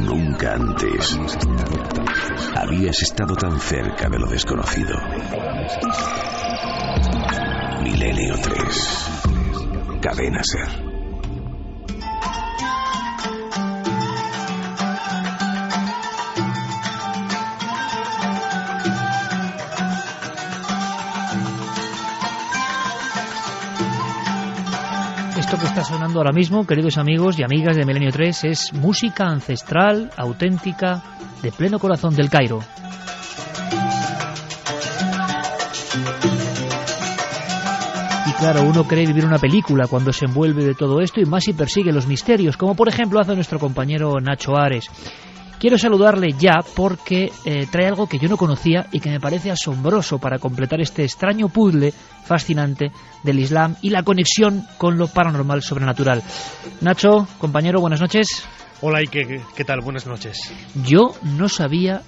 [SPEAKER 12] Nunca antes habías estado tan cerca de lo desconocido. Milenio 3. Cadena SER.
[SPEAKER 1] Esto que está sonando ahora mismo, queridos amigos y amigas de Milenio 3, es música ancestral, auténtica, de pleno corazón del Cairo. Y claro, uno cree vivir una película cuando se envuelve de todo esto, y más si persigue los misterios, como por ejemplo hace nuestro compañero Nacho Ares. Quiero saludarle ya porque trae algo que yo no conocía y que me parece asombroso para completar este extraño puzzle fascinante del Islam y la conexión con lo paranormal sobrenatural. Nacho, compañero, buenas noches.
[SPEAKER 13] Hola, Ike, ¿qué tal? Buenas noches.
[SPEAKER 1] Yo no sabía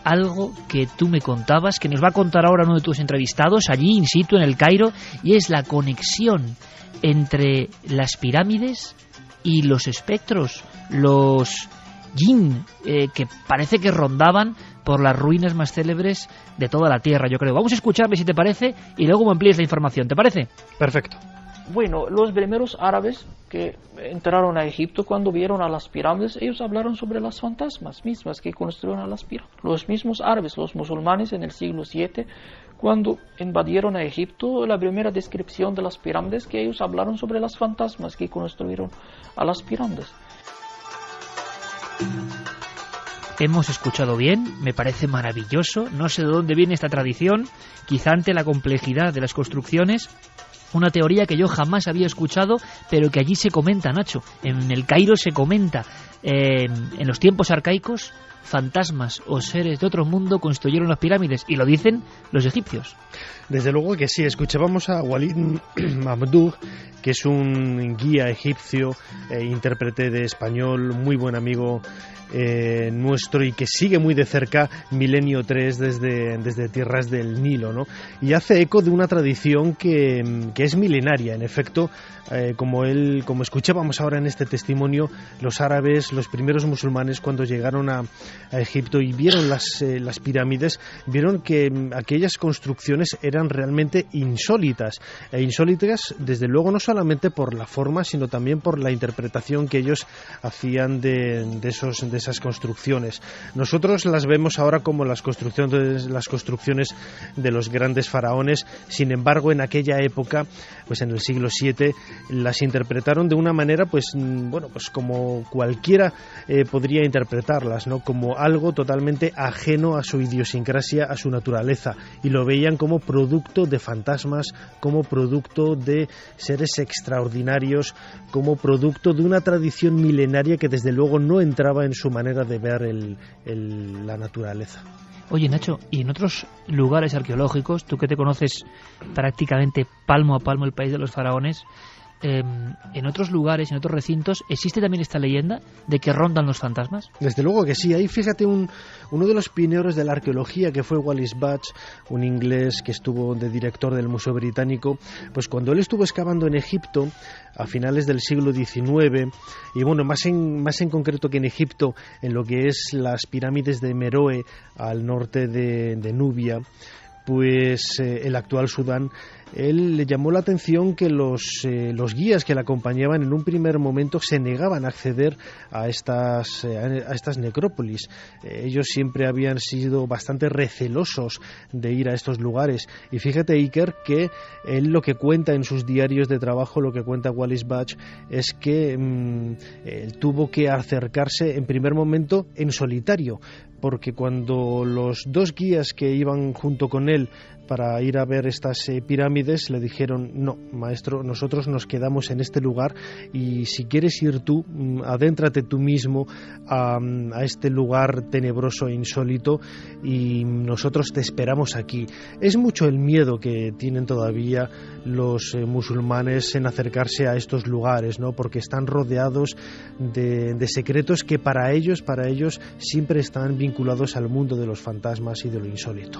[SPEAKER 1] algo que tú me contabas, que nos va a contar ahora uno de tus entrevistados allí in situ en el Cairo, y es la conexión entre las pirámides y los espectros, los jinn, que parece que rondaban por las ruinas más célebres de toda la Tierra, yo creo. Vamos a escucharle, si te parece, y luego me amplíes la información, ¿te parece?
[SPEAKER 13] Perfecto.
[SPEAKER 14] Bueno, los primeros árabes que entraron a Egipto, cuando vieron a las pirámides, ellos hablaron sobre las fantasmas mismas que construyeron a las pirámides. Los mismos árabes, los musulmanes en el siglo VII, cuando invadieron a Egipto, la primera descripción de las pirámides, que ellos hablaron sobre las fantasmas que construyeron a las pirámides.
[SPEAKER 1] Hemos escuchado bien, me parece maravilloso, no sé de dónde viene esta tradición, quizá ante la complejidad de las construcciones, una teoría que yo jamás había escuchado, pero que allí se comenta, Nacho, en el Cairo se comenta, en los tiempos arcaicos, fantasmas o seres de otro mundo construyeron las pirámides, y lo dicen los egipcios.
[SPEAKER 13] Desde luego que sí. Escuchábamos a Walid Mamdouh, que es un guía egipcio, intérprete de español, muy buen amigo nuestro, y que sigue muy de cerca Milenio 3 desde tierras del Nilo, ¿no? Y hace eco de una tradición que es milenaria. En efecto, como escuchábamos ahora en este testimonio, los árabes, los primeros musulmanes, cuando llegaron a Egipto y vieron las pirámides, vieron que aquellas construcciones eran realmente insólitas, desde luego no solamente por la forma, sino también por la interpretación que ellos hacían de esas construcciones. Nosotros las vemos ahora como las construcciones de los grandes faraones. Sin embargo, en aquella época, pues en el siglo VII, las interpretaron de una manera, pues como cualquiera podría interpretarlas, ¿no? Como algo totalmente ajeno a su idiosincrasia, a su naturaleza, y lo veían como producto de fantasmas, como producto de seres extraordinarios, como producto de una tradición milenaria que desde luego no entraba en su manera de ver la naturaleza.
[SPEAKER 1] Oye, Nacho, y en otros lugares arqueológicos, tú que te conoces prácticamente palmo a palmo el país de los faraones, en otros lugares, en otros recintos, ¿existe también esta leyenda de que rondan los fantasmas?
[SPEAKER 13] Desde luego que sí. Ahí fíjate, uno de los pioneros de la arqueología, que fue Wallis Budge, un inglés que estuvo de director del Museo Británico, pues cuando él estuvo excavando en Egipto a finales del siglo XIX, y bueno, más en concreto que en Egipto, en lo que es las pirámides de Meroe al norte de Nubia, pues el actual Sudán, él le llamó la atención que los guías que le acompañaban en un primer momento se negaban a acceder a estas necrópolis. Ellos siempre habían sido bastante recelosos de ir a estos lugares. Y fíjate, Iker, que él lo que cuenta en sus diarios de trabajo, lo que cuenta Wallis Budge, es que él tuvo que acercarse en primer momento en solitario, porque cuando los dos guías que iban junto con él para ir a ver estas pirámides, le dijeron: no, maestro, nosotros nos quedamos en este lugar y si quieres ir tú, adéntrate tú mismo a este lugar tenebroso e insólito y nosotros te esperamos aquí. Es mucho el miedo que tienen todavía los musulmanes en acercarse a estos lugares, ¿no? Porque están rodeados de secretos que para ellos siempre están vinculados al mundo de los fantasmas y de lo insólito.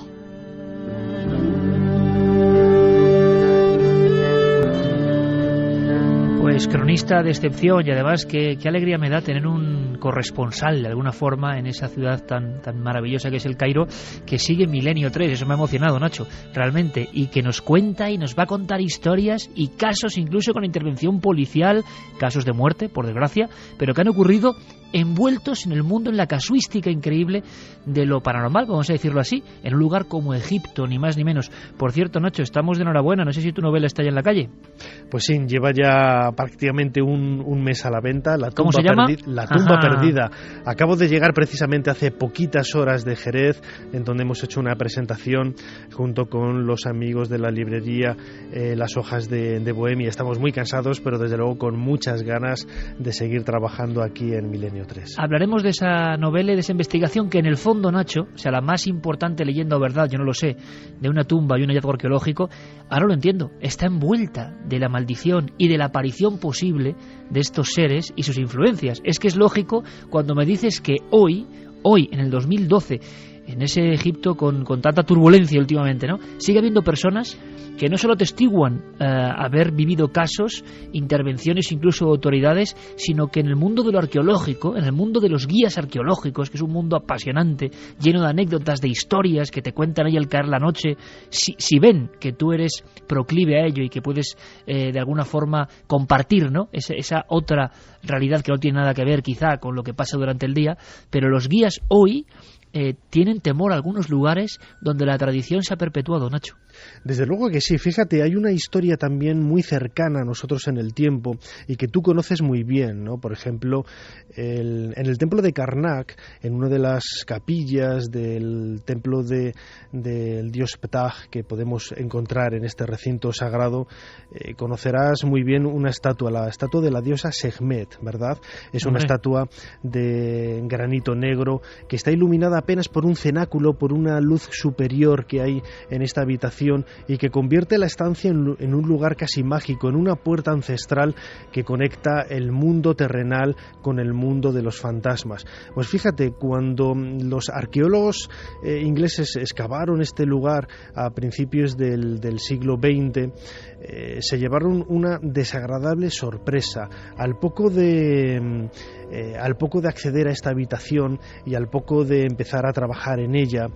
[SPEAKER 1] Pues cronista de excepción, y además qué alegría me da tener un corresponsal de alguna forma en esa ciudad tan maravillosa que es el Cairo, que sigue Milenio 3, eso me ha emocionado, Nacho, realmente, y que nos cuenta y nos va a contar historias y casos incluso con intervención policial, casos de muerte, por desgracia, pero que han ocurrido envueltos en el mundo, en la casuística increíble de lo paranormal, vamos a decirlo así, en un lugar como Egipto, ni más ni menos. Por cierto, Nacho, estamos de enhorabuena, no sé si tu novela está ya en la calle.
[SPEAKER 13] Pues sí, lleva ya prácticamente un mes a la venta.
[SPEAKER 1] ¿Cómo se llama?
[SPEAKER 13] La tumba perdida. Acabo de llegar precisamente hace poquitas horas de Jerez, en donde hemos hecho una presentación junto con los amigos de la librería Las Hojas de Bohemia. Estamos muy cansados, pero desde luego con muchas ganas de seguir trabajando aquí en Milenio 3.
[SPEAKER 1] Hablaremos de esa novela y de esa investigación que en el fondo, Nacho, o sea, la más importante leyenda o verdad, yo no lo sé, de una tumba y un hallazgo arqueológico, ahora lo entiendo, está envuelta de la maldición y de la aparición posible de estos seres y sus influencias. Es que es lógico cuando me dices que hoy, en el 2012, en ese Egipto con tanta turbulencia últimamente, ¿no?, sigue habiendo personas que no solo testiguan haber vivido casos, intervenciones incluso de autoridades, sino que en el mundo de lo arqueológico, en el mundo de los guías arqueológicos, que es un mundo apasionante, lleno de anécdotas, de historias que te cuentan ahí al caer la noche, si ven que tú eres proclive a ello y que puedes de alguna forma compartir, ¿no?, esa otra realidad que no tiene nada que ver quizá con lo que pasa durante el día, pero los guías hoy tienen temor a algunos lugares donde la tradición se ha perpetuado, Nacho.
[SPEAKER 13] Desde luego que sí, fíjate, hay una historia también muy cercana a nosotros en el tiempo y que tú conoces muy bien, ¿no? Por ejemplo, en el templo de Karnak, en una de las capillas del templo del dios Ptah que podemos encontrar en este recinto sagrado, conocerás muy bien una estatua, la estatua de la diosa Sekhmet, ¿verdad? Es una estatua de granito negro que está iluminada apenas por un cenáculo, por una luz superior que hay en esta habitación y que convierte la estancia en un lugar casi mágico, en una puerta ancestral que conecta el mundo terrenal con el mundo de los fantasmas. Pues fíjate, cuando los arqueólogos ingleses excavaron este lugar a principios del siglo XX, se llevaron una desagradable sorpresa. Al poco de acceder a esta habitación y al poco de empezar a trabajar en ella,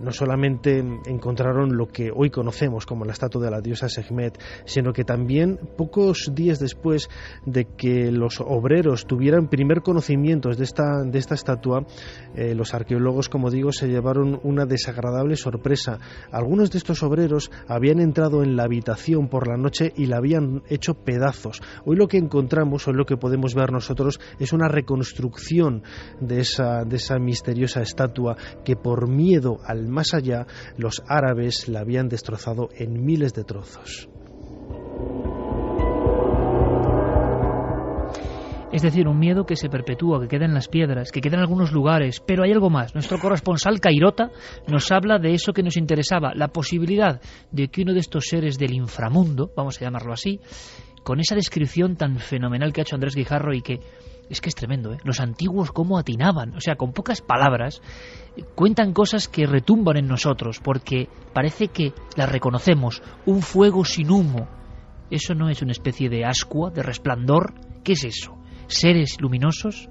[SPEAKER 13] no solamente encontraron lo que hoy conocemos como la estatua de la diosa Sekhmet, sino que también pocos días después de que los obreros tuvieran primer conocimientos de esta estatua, los arqueólogos, como digo, se llevaron una desagradable sorpresa. Algunos de estos obreros habían entrado en la habitación por la noche y la habían hecho pedazos. Hoy lo que encontramos, o lo que podemos ver nosotros, es una reconstrucción de esa misteriosa estatua que por miedo al más allá, los árabes la habían destrozado en miles de trozos.
[SPEAKER 1] Es decir, un miedo que se perpetúa, que queda en las piedras, que queda en algunos lugares, pero hay algo más. Nuestro corresponsal Cairota nos habla de eso que nos interesaba, la posibilidad de que uno de estos seres del inframundo, vamos a llamarlo así, con esa descripción tan fenomenal que ha hecho Andrés Guijarro y que es tremendo, ¿eh? Los antiguos cómo atinaban, o sea, con pocas palabras cuentan cosas que retumban en nosotros, porque parece que las reconocemos. Un fuego sin humo, ¿eso no es una especie de ascua, de resplandor? ¿Qué es eso? ¿Seres luminosos?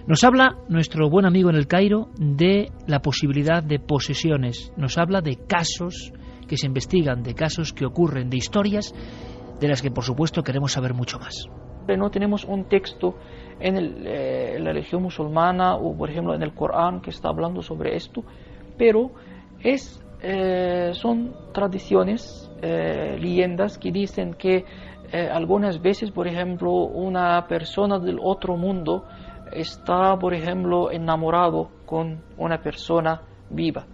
[SPEAKER 1] Nos habla nuestro buen amigo en el Cairo de la posibilidad de posesiones, nos habla de casos que se investigan, de casos que ocurren, de historias de las que por supuesto queremos saber mucho más.
[SPEAKER 14] No tenemos un texto en la religión musulmana o por ejemplo en el Corán que está hablando sobre esto, pero son tradiciones, leyendas que dicen que algunas veces, por ejemplo, una persona del otro mundo está, por ejemplo, enamorado con una persona viva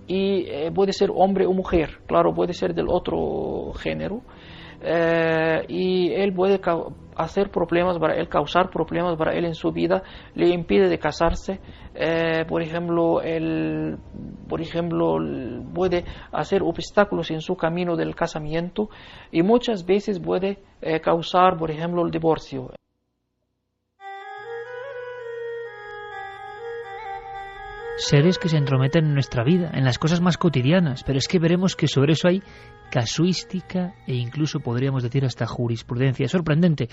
[SPEAKER 14] y puede ser hombre o mujer, claro, puede ser del otro género, y él puede hacer problemas para él, causar problemas para él en su vida, le impide de casarse, por ejemplo, puede hacer obstáculos en su camino del casamiento, y muchas veces puede causar, por ejemplo, el divorcio.
[SPEAKER 1] Seres que se entrometen en nuestra vida, en las cosas más cotidianas, pero es que veremos que sobre eso hay casuística e incluso podríamos decir hasta jurisprudencia. Es sorprendente.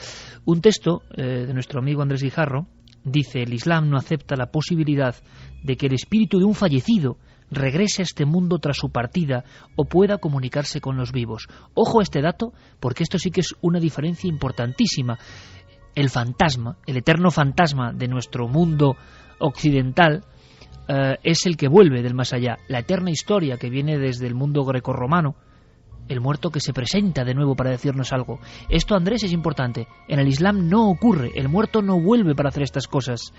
[SPEAKER 1] Un texto de nuestro amigo Andrés Guijarro dice: el Islam no acepta la posibilidad de que el espíritu de un fallecido regrese a este mundo tras su partida o pueda comunicarse con los vivos. Ojo a este dato, porque esto sí que es una diferencia importantísima. El fantasma, el eterno fantasma de nuestro mundo occidental, es el que vuelve del más allá. La eterna historia que viene desde el mundo grecorromano, el muerto que se presenta de nuevo para decirnos algo. Esto, Andrés, es importante. En el Islam no ocurre, el muerto no vuelve para hacer estas cosas.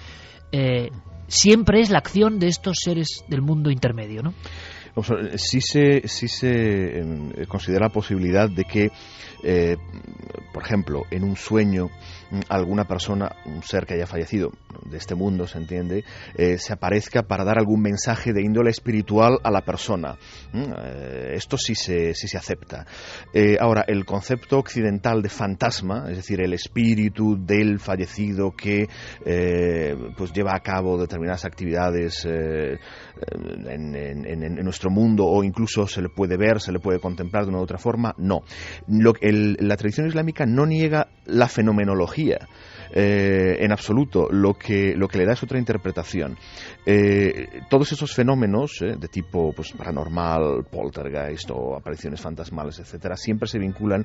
[SPEAKER 1] Siempre es la acción de estos seres del mundo intermedio, ¿no?
[SPEAKER 2] Sí se considera la posibilidad de que, por ejemplo, en un sueño, alguna persona, un ser que haya fallecido de este mundo, se entiende, se aparezca para dar algún mensaje de índole espiritual a la persona. Esto sí se acepta. Ahora, el concepto occidental de fantasma, es decir, el espíritu del fallecido que pues lleva a cabo determinadas actividades en nuestro mundo, o incluso se le puede ver, se le puede contemplar de una u otra forma, no. La tradición islámica no niega la fenomenología en absoluto, lo que le da es otra interpretación. Todos esos fenómenos de tipo pues paranormal, poltergeist o apariciones fantasmales, etcétera, siempre se vinculan,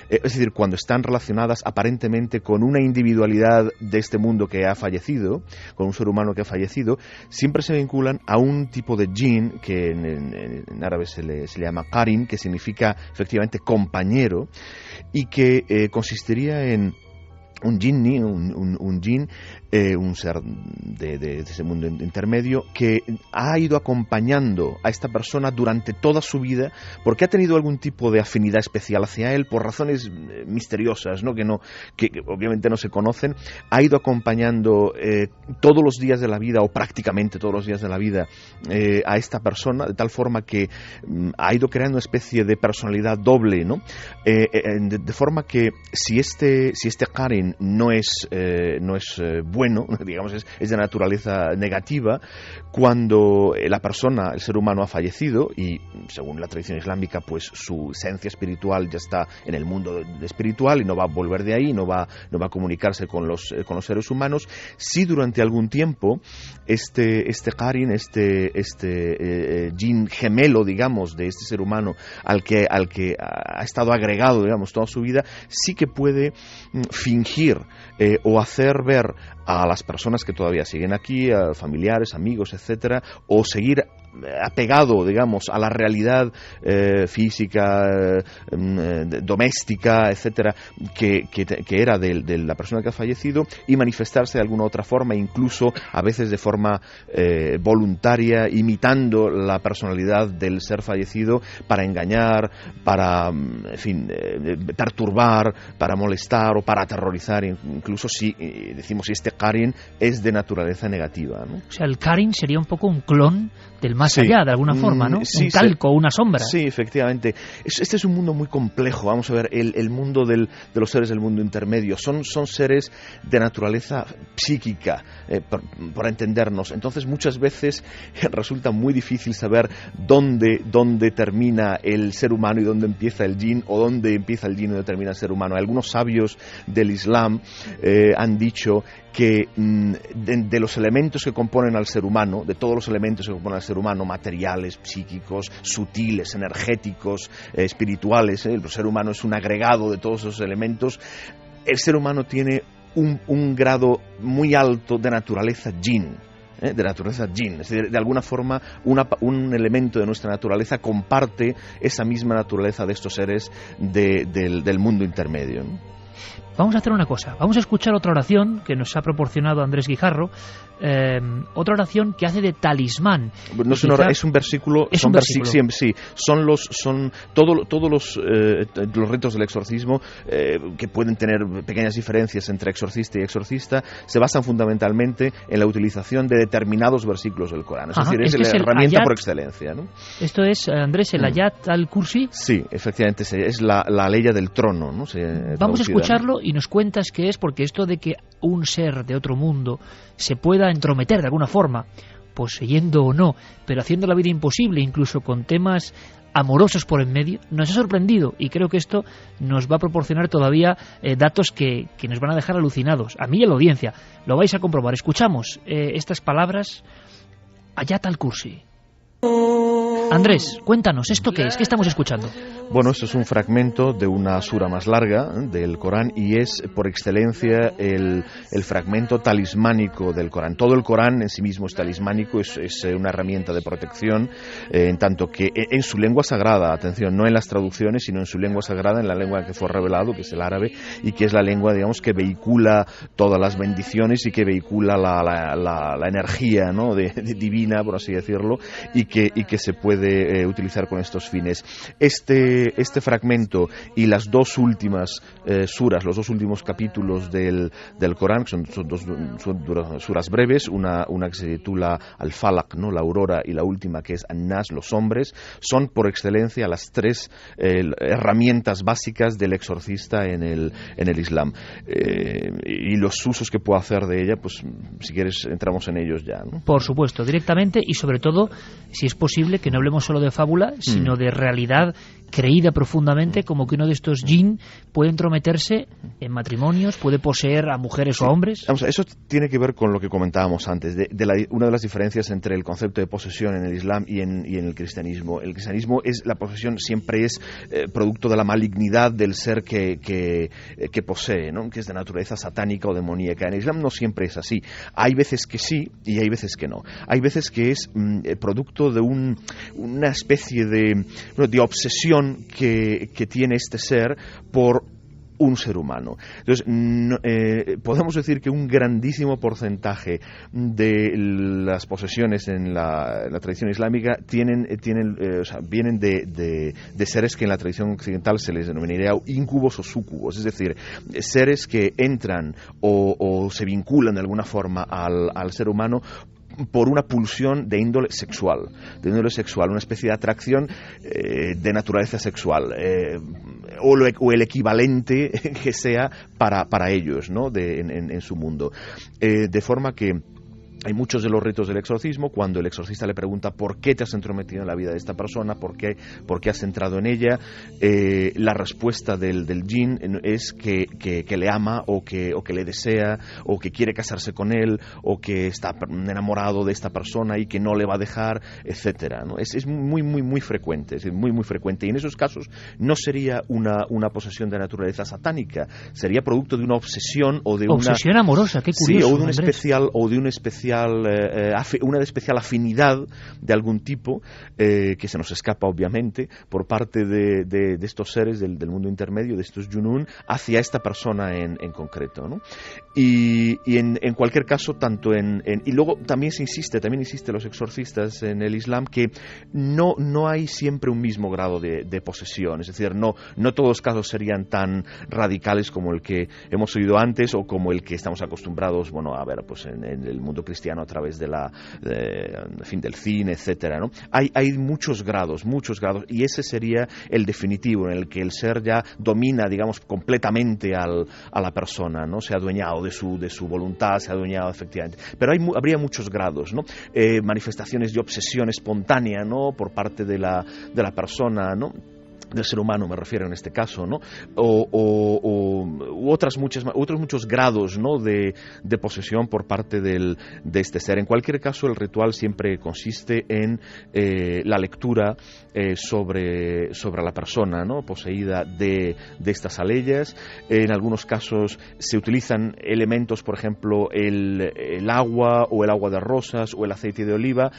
[SPEAKER 2] es decir, cuando están relacionadas aparentemente con una individualidad de este mundo que ha fallecido, con un ser humano que ha fallecido, siempre se vinculan a un tipo de jinn que en árabe se le llama qarin, que significa efectivamente compañero, y que consistiría en un jinni, un jinn, un ser de ese mundo intermedio, que ha ido acompañando a esta persona durante toda su vida, porque ha tenido algún tipo de afinidad especial hacia él, por razones misteriosas, ¿no? Que obviamente no se conocen. Ha ido acompañando todos los días de la vida, o prácticamente todos los días de la vida, a esta persona, de tal forma que ha ido creando una especie de personalidad doble, ¿no? De forma que si este qarin no es bueno, digamos, es de naturaleza negativa, cuando la persona, el ser humano, ha fallecido, y según la tradición islámica, pues su esencia espiritual ya está en el mundo espiritual y no va a volver de ahí, no va a comunicarse con los seres humanos. Si durante algún tiempo este qarin, jinn gemelo, digamos, de este ser humano al que ha estado agregado, digamos, toda su vida, sí que puede fingir o hacer ver a las personas que todavía siguen aquí, a familiares, amigos, etcétera, o seguir apegado, digamos, a la realidad física, doméstica, etcétera, que era de la persona que ha fallecido, y manifestarse de alguna otra forma, incluso a veces de forma voluntaria, imitando la personalidad del ser fallecido, para engañar, para, en fin, perturbar, para molestar o para aterrorizar, incluso si decimos si este qarin es de naturaleza negativa, ¿no?
[SPEAKER 1] O sea, el qarin sería un poco un clon del más allá, de alguna forma, ¿no? Un calco, una sombra.
[SPEAKER 2] Sí, efectivamente. Este es un mundo muy complejo. Vamos a ver, el mundo de los seres del mundo intermedio son seres de naturaleza psíquica, por entendernos. Entonces, muchas veces resulta muy difícil saber dónde termina el ser humano y dónde empieza el jinn, o dónde empieza el jinn y dónde termina el ser humano. Algunos sabios del Islam han dicho que de los elementos que componen al ser humano, de todos los elementos que componen al ser humano, materiales, psíquicos, sutiles, energéticos, espirituales, el ser humano es un agregado de todos esos elementos. El ser humano tiene un grado muy alto de naturaleza jinn. De naturaleza jinn, es decir, de alguna forma un elemento de nuestra naturaleza comparte esa misma naturaleza de estos seres del mundo intermedio, ¿no?
[SPEAKER 1] Vamos a hacer una cosa, vamos a escuchar otra oración que nos ha proporcionado Andrés Guijarro, otra oración que hace de talismán.
[SPEAKER 2] No es un versículo,
[SPEAKER 1] es un versículo.
[SPEAKER 2] Sí, son todos los ritos del exorcismo que pueden tener pequeñas diferencias entre exorcista y exorcista, se basan fundamentalmente en la utilización de determinados versículos del Corán. Es decir, es la herramienta por excelencia, ¿no?
[SPEAKER 1] Esto es, Andrés, el Ayat al-Kursi.
[SPEAKER 2] Sí, efectivamente, es la ley del trono, ¿no?
[SPEAKER 1] Vamos a escucharlo y nos cuentas qué es, porque esto de que un ser de otro mundo se pueda entrometer de alguna forma, poseyendo o no, pero haciendo la vida imposible, incluso con temas amorosos por en medio, nos ha sorprendido, y creo que esto nos va a proporcionar todavía datos que nos van a dejar alucinados, a mí y a la audiencia. Lo vais a comprobar. Escuchamos estas palabras, Ayat al-Kursi. Andrés, cuéntanos, ¿esto qué es? ¿Qué estamos escuchando?
[SPEAKER 2] Bueno, esto es un fragmento de una sura más larga del Corán y es por excelencia el fragmento talismánico del Corán. Todo el Corán en sí mismo es talismánico, es una herramienta de protección, en tanto que en su lengua sagrada, atención, no en las traducciones, sino en su lengua sagrada, en la lengua que fue revelado, que es el árabe, y que es la lengua, digamos, que vehicula todas las bendiciones y que vehicula la energía, ¿no?, divina, por así decirlo, y que se puede utilizar con estos fines. Este fragmento y las dos últimas suras, los dos últimos capítulos del Corán, son dos suras breves, una que se titula Al-Falaq, ¿no?, la aurora, y la última que es An-Nas, los hombres, son por excelencia las tres herramientas básicas del exorcista en el Islam. Y los usos que puedo hacer de ella, pues si quieres entramos en ellos ya, ¿no?
[SPEAKER 1] Por supuesto, directamente, y sobre todo, si es posible, que no hablemos solo de fábula, sino de realidad creída profundamente, como que uno de estos jinn puede entrometerse en matrimonios, puede poseer a mujeres o a hombres.
[SPEAKER 2] Vamos, eso tiene que ver con lo que comentábamos antes, una de las diferencias entre el concepto de posesión en el Islam y en el cristianismo. El cristianismo la posesión siempre es producto de la malignidad del ser que posee, ¿no?, que es de naturaleza satánica o demoníaca. En el Islam no siempre es así. Hay veces que sí y hay veces que no. Hay veces que es producto de una especie de obsesión que tiene este ser por un ser humano. Entonces, podemos decir que un grandísimo porcentaje de las posesiones en la tradición islámica vienen de seres que en la tradición occidental se les denominaría íncubos o súcubos, es decir, seres que entran o se vinculan de alguna forma al ser humano por una pulsión de índole sexual, una especie de atracción de naturaleza sexual, o el equivalente que sea para ellos, ¿no?, en su mundo. De forma que hay muchos de los ritos del exorcismo, cuando el exorcista le pregunta ¿por qué te has entrometido en la vida de esta persona? ¿Por qué has entrado en ella? La respuesta del jinn es que le ama o que le desea o que quiere casarse con él o que está enamorado de esta persona y que no le va a dejar, etcétera, ¿no? Es muy, muy, muy frecuente, muy frecuente. Y en esos casos no sería una posesión de naturaleza satánica, sería producto de una obsesión o de
[SPEAKER 1] obsesión amorosa, qué curioso.
[SPEAKER 2] Sí, o de un especial una especial afinidad de algún tipo que se nos escapa obviamente por parte de estos seres del mundo intermedio, de estos Junun, hacia esta persona en concreto, ¿no? Y en cualquier caso, y luego también insiste los exorcistas en el Islam que no hay siempre un mismo grado de posesión, es decir, no todos los casos serían tan radicales como el que hemos oído antes o como el que estamos acostumbrados, a ver, pues en el mundo cristiano a través del cine, etcétera, ¿no? Hay muchos grados, y ese sería el definitivo, en el que el ser ya domina, digamos, completamente a la persona, ¿no? Se ha adueñado de su voluntad, se ha adueñado efectivamente. Pero habría muchos grados, ¿no? Manifestaciones de obsesión espontánea, ¿no?, por parte de la persona, ¿no?, del ser humano, me refiero en este caso, ¿no? U otros muchos grados, ¿no?, de posesión por parte de este ser. En cualquier caso, el ritual siempre consiste en la lectura sobre la persona, ¿no?, poseída de estas aleyas. En algunos casos se utilizan elementos, por ejemplo, el agua o el agua de rosas o el aceite de oliva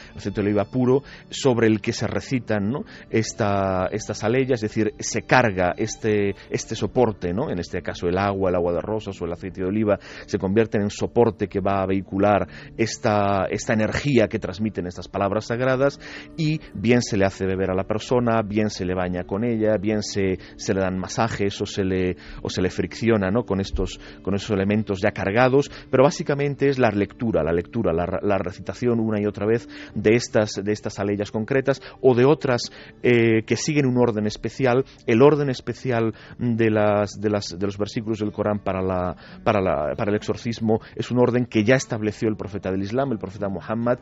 [SPEAKER 2] puro, sobre el que se recitan, ¿no?, estas aleyas, es decir, se carga este soporte, ¿no? En este caso el agua de rosas o el aceite de oliva, se convierten en soporte que va a vehicular esta energía que transmiten estas palabras sagradas, y bien se le hace beber a la persona, bien se le baña con ella, bien se le dan masajes o se le fricciona, ¿no? con esos elementos ya cargados, pero básicamente es la lectura, la recitación una y otra vez de estas aleyas concretas o de otras que siguen un orden especial. El orden especial de los versículos del Corán para el exorcismo es un orden que ya estableció el profeta del Islam, el profeta Muhammad,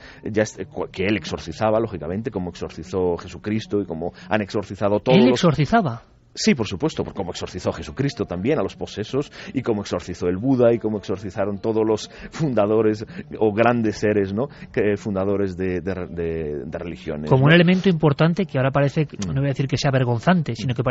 [SPEAKER 2] que él exorcizaba, lógicamente, como exorcizó Jesucristo y como han exorcizado todos.
[SPEAKER 1] ¿Él exorcizaba?
[SPEAKER 2] Sí, por supuesto, como exorcizó Jesucristo también a los posesos, y como exorcizó el Buda, y como exorcizaron todos los fundadores o grandes seres, ¿no? Fundadores de religiones.
[SPEAKER 1] Como un elemento importante que ahora parece, no voy a decir que sea vergonzante, sino que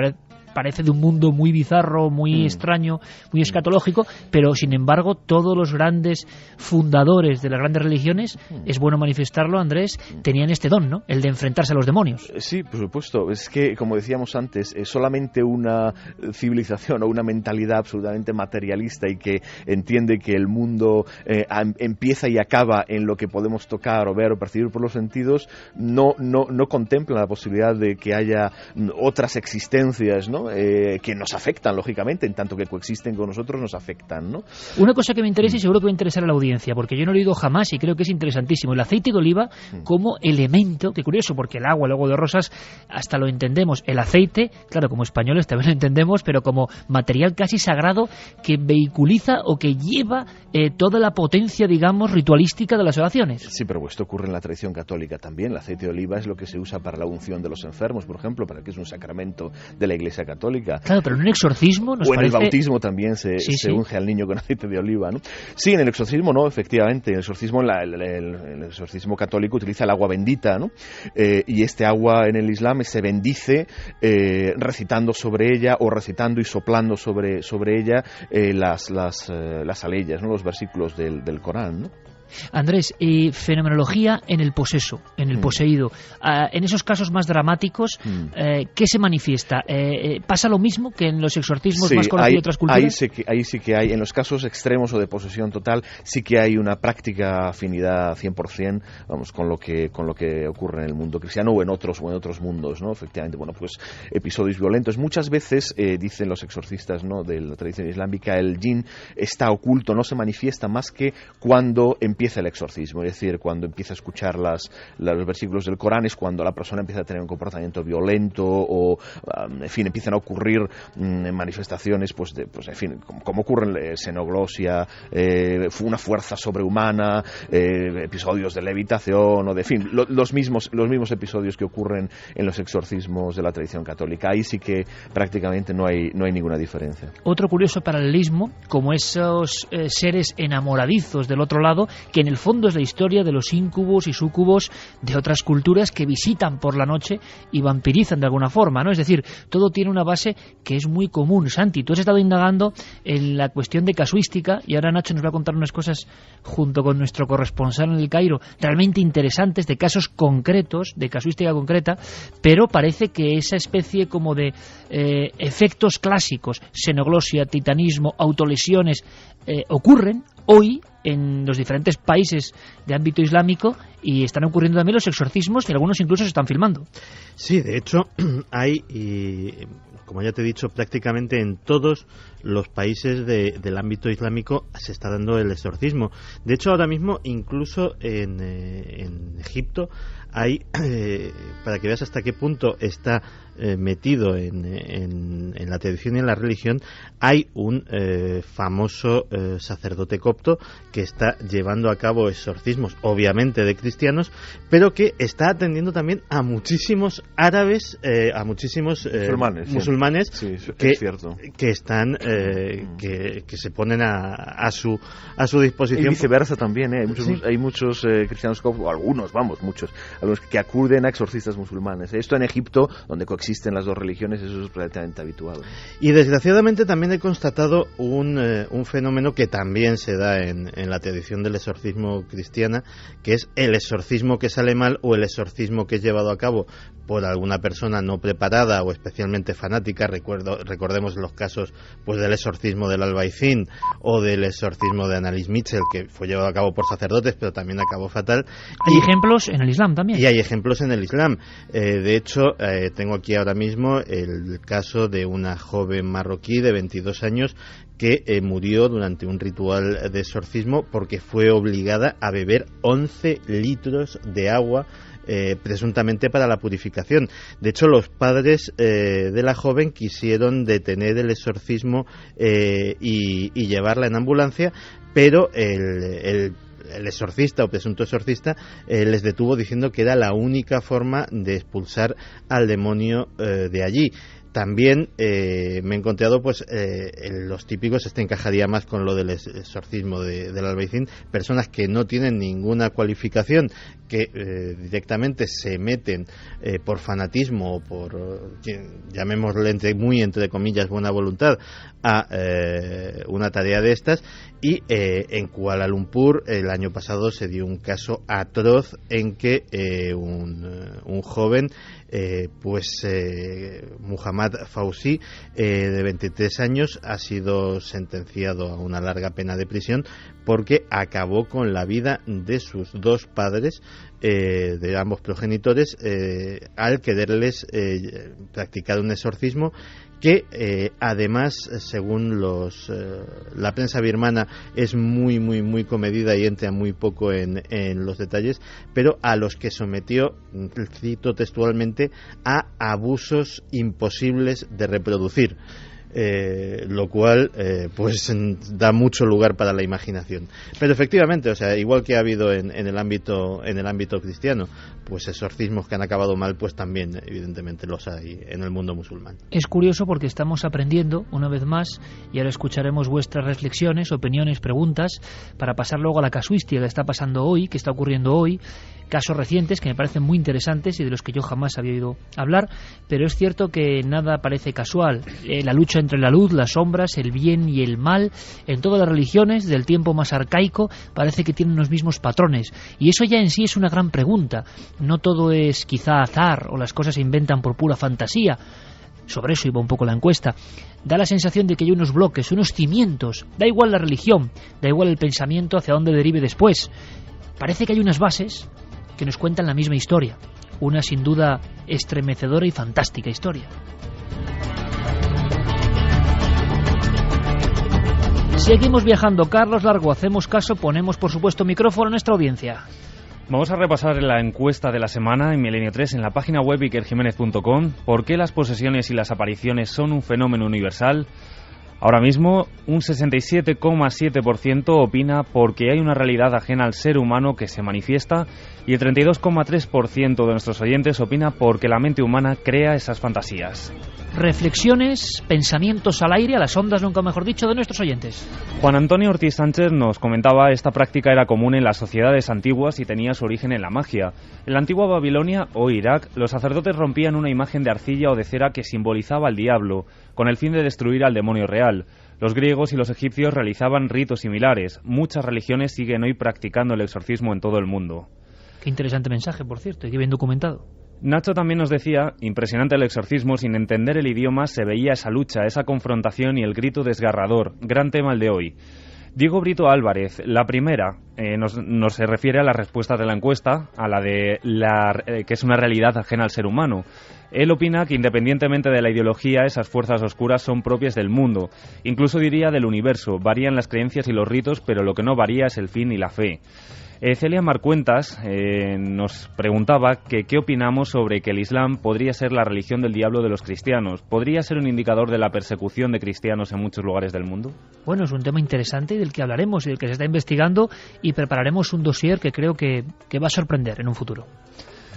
[SPEAKER 1] parece de un mundo muy bizarro, muy extraño, muy escatológico, pero sin embargo todos los grandes fundadores de las grandes religiones, es bueno manifestarlo, Andrés, tenían este don, ¿no? El de enfrentarse a los demonios.
[SPEAKER 2] Sí, por supuesto. Es que, como decíamos antes, solamente una civilización o una mentalidad absolutamente materialista y que entiende que el mundo empieza y acaba en lo que podemos tocar o ver o percibir por los sentidos, no contempla la posibilidad de que haya otras existencias, ¿no? Que nos afectan, lógicamente, en tanto que coexisten con nosotros, nos afectan, ¿no?
[SPEAKER 1] Una cosa que me interesa y seguro que va a interesar a la audiencia, porque yo no lo he oído jamás y creo que es interesantísimo, el aceite de oliva como elemento, que curioso, porque el agua, el agua de rosas, hasta lo entendemos, el aceite, claro, como españoles también lo entendemos, pero como material casi sagrado que vehiculiza o que lleva toda la potencia, digamos, ritualística de las oraciones.
[SPEAKER 2] Sí, pero esto ocurre en la tradición católica también. El aceite de oliva es lo que se usa para la unción de los enfermos, por ejemplo, para que es un sacramento de la Iglesia católica.
[SPEAKER 1] Claro, pero en un exorcismo nos
[SPEAKER 2] o en
[SPEAKER 1] parece...
[SPEAKER 2] el bautismo también se unge al niño con aceite de oliva, ¿no? Sí, en el exorcismo no, efectivamente. En el exorcismo, el exorcismo católico utiliza el agua bendita, ¿no? Y este agua en el Islam se bendice recitando sobre ella o recitando y soplando sobre ella las aleyas, ¿no? Los versículos del Corán, ¿no?
[SPEAKER 1] Andrés, fenomenología en el poseso, en el poseído. En esos casos más dramáticos, ¿qué se manifiesta? ¿Pasa lo mismo que en los exorcismos más conocidos de otras culturas?
[SPEAKER 2] Ahí sí que hay, en los casos extremos o de posesión total, sí que hay una práctica afinidad 100%, vamos, con lo que ocurre en el mundo cristiano o en otros mundos, ¿no? Efectivamente, bueno, pues episodios violentos. Muchas veces, dicen los exorcistas, ¿no?, de la tradición islámica, el jinn está oculto, no se manifiesta más que cuando empieza el exorcismo, es decir, cuando empieza a escuchar los versículos del Corán, es cuando la persona empieza a tener un comportamiento violento o, en fin, empiezan a ocurrir manifestaciones, en fin, como ocurre en xenoglosia, una fuerza sobrehumana, episodios de levitación, o de, en fin, los mismos episodios que ocurren en los exorcismos de la tradición católica. Ahí sí que prácticamente no hay ninguna diferencia.
[SPEAKER 1] Otro curioso paralelismo, como esos seres enamoradizos del otro lado, que en el fondo es la historia de los íncubos y súcubos de otras culturas que visitan por la noche y vampirizan de alguna forma, ¿no? Es decir, todo tiene una base que es muy común. Santi, tú has estado indagando en la cuestión de casuística y ahora Nacho nos va a contar unas cosas junto con nuestro corresponsal en el Cairo, realmente interesantes, de casos concretos, de casuística concreta, pero parece que esa especie como de efectos clásicos, xenoglosia, titanismo, autolesiones, ocurren hoy en los diferentes países de ámbito islámico y están ocurriendo también los exorcismos y algunos incluso se están filmando.
[SPEAKER 3] Sí, de hecho hay, como ya te he dicho, prácticamente en todos los países del ámbito islámico se está dando el exorcismo. De hecho, ahora mismo incluso en Egipto hay, para que veas hasta qué punto está metido en la tradición y en la religión, hay un famoso sacerdote copto que está llevando a cabo exorcismos, obviamente de cristianos, pero que está atendiendo también a muchísimos árabes, a muchísimos musulmanes
[SPEAKER 2] sí,
[SPEAKER 3] que están que se ponen a su disposición.
[SPEAKER 2] Y viceversa también, hay muchos cristianos coptos, muchos que acuden a exorcistas musulmanes. Esto en Egipto, donde coexisten las dos religiones, eso es relativamente habitual.
[SPEAKER 3] Y desgraciadamente también he constatado un fenómeno que también se da en en la tradición del exorcismo cristiana, que es el exorcismo que sale mal o el exorcismo que es llevado a cabo por alguna persona no preparada o especialmente fanática. Recordemos los casos pues del exorcismo del Albaicín o del exorcismo de Annalise Mitchell, que fue llevado a cabo por sacerdotes pero también acabó fatal.
[SPEAKER 1] Hay ejemplos en el Islam también.
[SPEAKER 3] Y hay ejemplos en el Islam. De hecho, tengo aquí ahora mismo el caso de una joven marroquí de 22 años que murió durante un ritual de exorcismo porque fue obligada a beber 11 litros de agua presuntamente para la purificación. De hecho, los padres de la joven quisieron detener el exorcismo y llevarla en ambulancia, pero el exorcista o presunto exorcista les detuvo diciendo que era la única forma de expulsar al demonio de allí. También me he encontrado pues los típicos, encajaría más con lo del exorcismo del Albaicín, personas que no tienen ninguna cualificación, que directamente se meten por fanatismo o por, llamémosle entre comillas, buena voluntad a una tarea de estas. Y en Kuala Lumpur el año pasado se dio un caso atroz en que un joven, Muhammad Fauzi, de 23 años, ha sido sentenciado a una larga pena de prisión porque acabó con la vida de sus dos padres, de ambos progenitores, al quererles practicar un exorcismo que además, según la prensa birmana, es muy comedida y entra muy poco en los detalles, pero a los que sometió, cito textualmente, a abusos imposibles de reproducir. Lo cual pues da mucho lugar para la imaginación. Pero efectivamente, o sea, igual que ha habido en el ámbito cristiano, pues exorcismos que han acabado mal, pues también evidentemente los hay en el mundo musulmán.
[SPEAKER 1] Es curioso porque estamos aprendiendo una vez más, y ahora escucharemos vuestras reflexiones, opiniones, preguntas, para pasar luego a la casuística que está pasando hoy, que está ocurriendo hoy, casos recientes que me parecen muy interesantes y de los que yo jamás había oído hablar, pero es cierto que nada parece casual. La lucha entre la luz, las sombras, el bien y el mal, en todas las religiones del tiempo más arcaico, parece que tienen los mismos patrones, y eso ya en sí es una gran pregunta. No todo es quizá azar o las cosas se inventan por pura fantasía. Sobre eso iba un poco la encuesta. Da la sensación de que hay unos bloques, unos cimientos. Da igual la religión, da igual el pensamiento hacia dónde derive después. Parece que hay unas bases que nos cuentan la misma historia, una sin duda estremecedora y fantástica historia. Seguimos viajando. Carlos Largo, hacemos caso, ponemos por supuesto micrófono a nuestra audiencia.
[SPEAKER 6] Vamos a repasar la encuesta de la semana en Milenio 3 en la página web ikerjimenez.com. ¿Por qué las posesiones y las apariciones son un fenómeno universal? Ahora mismo, un 67,7% opina porque hay una realidad ajena al ser humano que se manifiesta, y el 32,3% de nuestros oyentes opina porque la mente humana crea esas fantasías.
[SPEAKER 1] Reflexiones, pensamientos al aire, a las ondas, nunca mejor dicho, de nuestros oyentes.
[SPEAKER 6] Juan Antonio Ortiz Sánchez nos comentaba: esta práctica era común en las sociedades antiguas y tenía su origen en la magia. En la antigua Babilonia o Irak, los sacerdotes rompían una imagen de arcilla o de cera que simbolizaba al diablo, con el fin de destruir al demonio real. Los griegos y los egipcios realizaban ritos similares. Muchas religiones siguen hoy practicando el exorcismo en todo el mundo.
[SPEAKER 1] Qué interesante mensaje, por cierto, y qué bien documentado.
[SPEAKER 6] Nacho también nos decía: impresionante el exorcismo, sin entender el idioma se veía esa lucha, esa confrontación y el grito desgarrador. Gran tema el de hoy. Diego Brito Álvarez, la primera, nos se refiere a la respuesta de la encuesta, a la de que es una realidad ajena al ser humano. Él opina que independientemente de la ideología, esas fuerzas oscuras son propias del mundo, incluso diría del universo. Varían las creencias y los ritos, pero lo que no varía es el fin y la fe. Celia Marcuentas nos preguntaba que qué opinamos sobre que el Islam podría ser la religión del diablo de los cristianos. ¿Podría ser un indicador de la persecución de cristianos en muchos lugares del mundo?
[SPEAKER 1] Bueno, es un tema interesante y del que hablaremos y del que se está investigando, y prepararemos un dossier que creo que va a sorprender en un futuro.